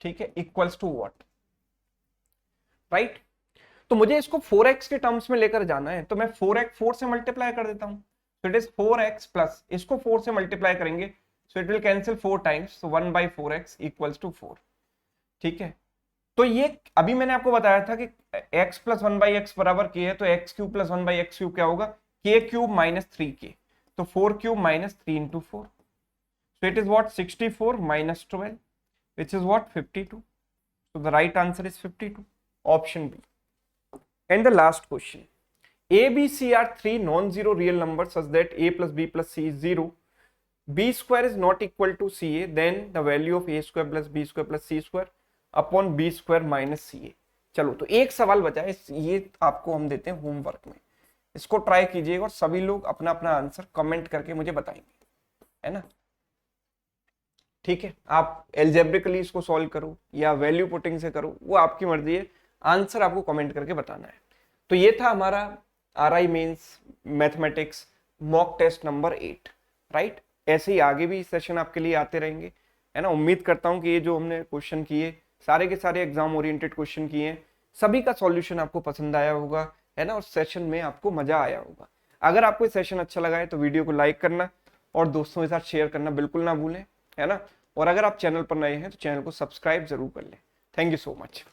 A: ठीक है, इक्वल्स टू व्हाट, राइट। तो मुझे इसको 4x के टर्म्स में लेकर जाना है, तो मैं 4 से मल्टीप्लाई कर देता हूं, so it is 4x plus इसको 4 से मल्टीप्लाई करेंगे, so it will cancel 4 times, so 1/4x equals to 4, ठीक है। तो ये अभी मैंने आपको बताया था कि x प्लस 1/x बराबर k है, तो x cube plus 1/x cube क्या होगा, k क्यूब माइनस 3k, तो 4 cube minus 3 into 4, so it is what 64 minus 12 which is what 52, so the right answer is 52, option B. And the last question, a b c are three non-zero real numbers such that a plus b plus c is 0, b square is not equal to ca, then the value of a square plus b square plus c square upon b square minus c a. चलो तो एक सवाल बचा है, ये आपको हम देते हैं होमवर्क में, इसको ट्राई कीजिएगा और सभी लोग अपना अपना आंसर कमेंट करके मुझे बताएंगे, है ना, ठीक है। आप एल्जेब्रिकली इसको सॉल्व करो या वैल्यू पुटिंग से करो, वो आपकी मर्जी है, आंसर आपको कमेंट करके बताना है। तो ये था हमारा RI mains mathematics mock test number 8, right. ऐसे ही आगे भी सेशन आपके लिए आते रहेंगे, है ना। उम्मीद करता हूं कि ये जो हमने क्वेश्चन किए सारे के सारे एग्जाम ओरिएंटेड क्वेश्चन किए हैं, सभी का सॉल्यूशन आपको पसंद आया होगा, है ना, और सेशन में आपको मजा आया होगा। अगर आपको ये सेशन अच्छा लगा है तो वीडियो को लाइक करना और दोस्तों के साथ शेयर करना बिल्कुल ना भूलें, है ना। और अगर आप चैनल पर नए हैं तो चैनल को सब्सक्राइब जरूर कर लें। Thank you so much.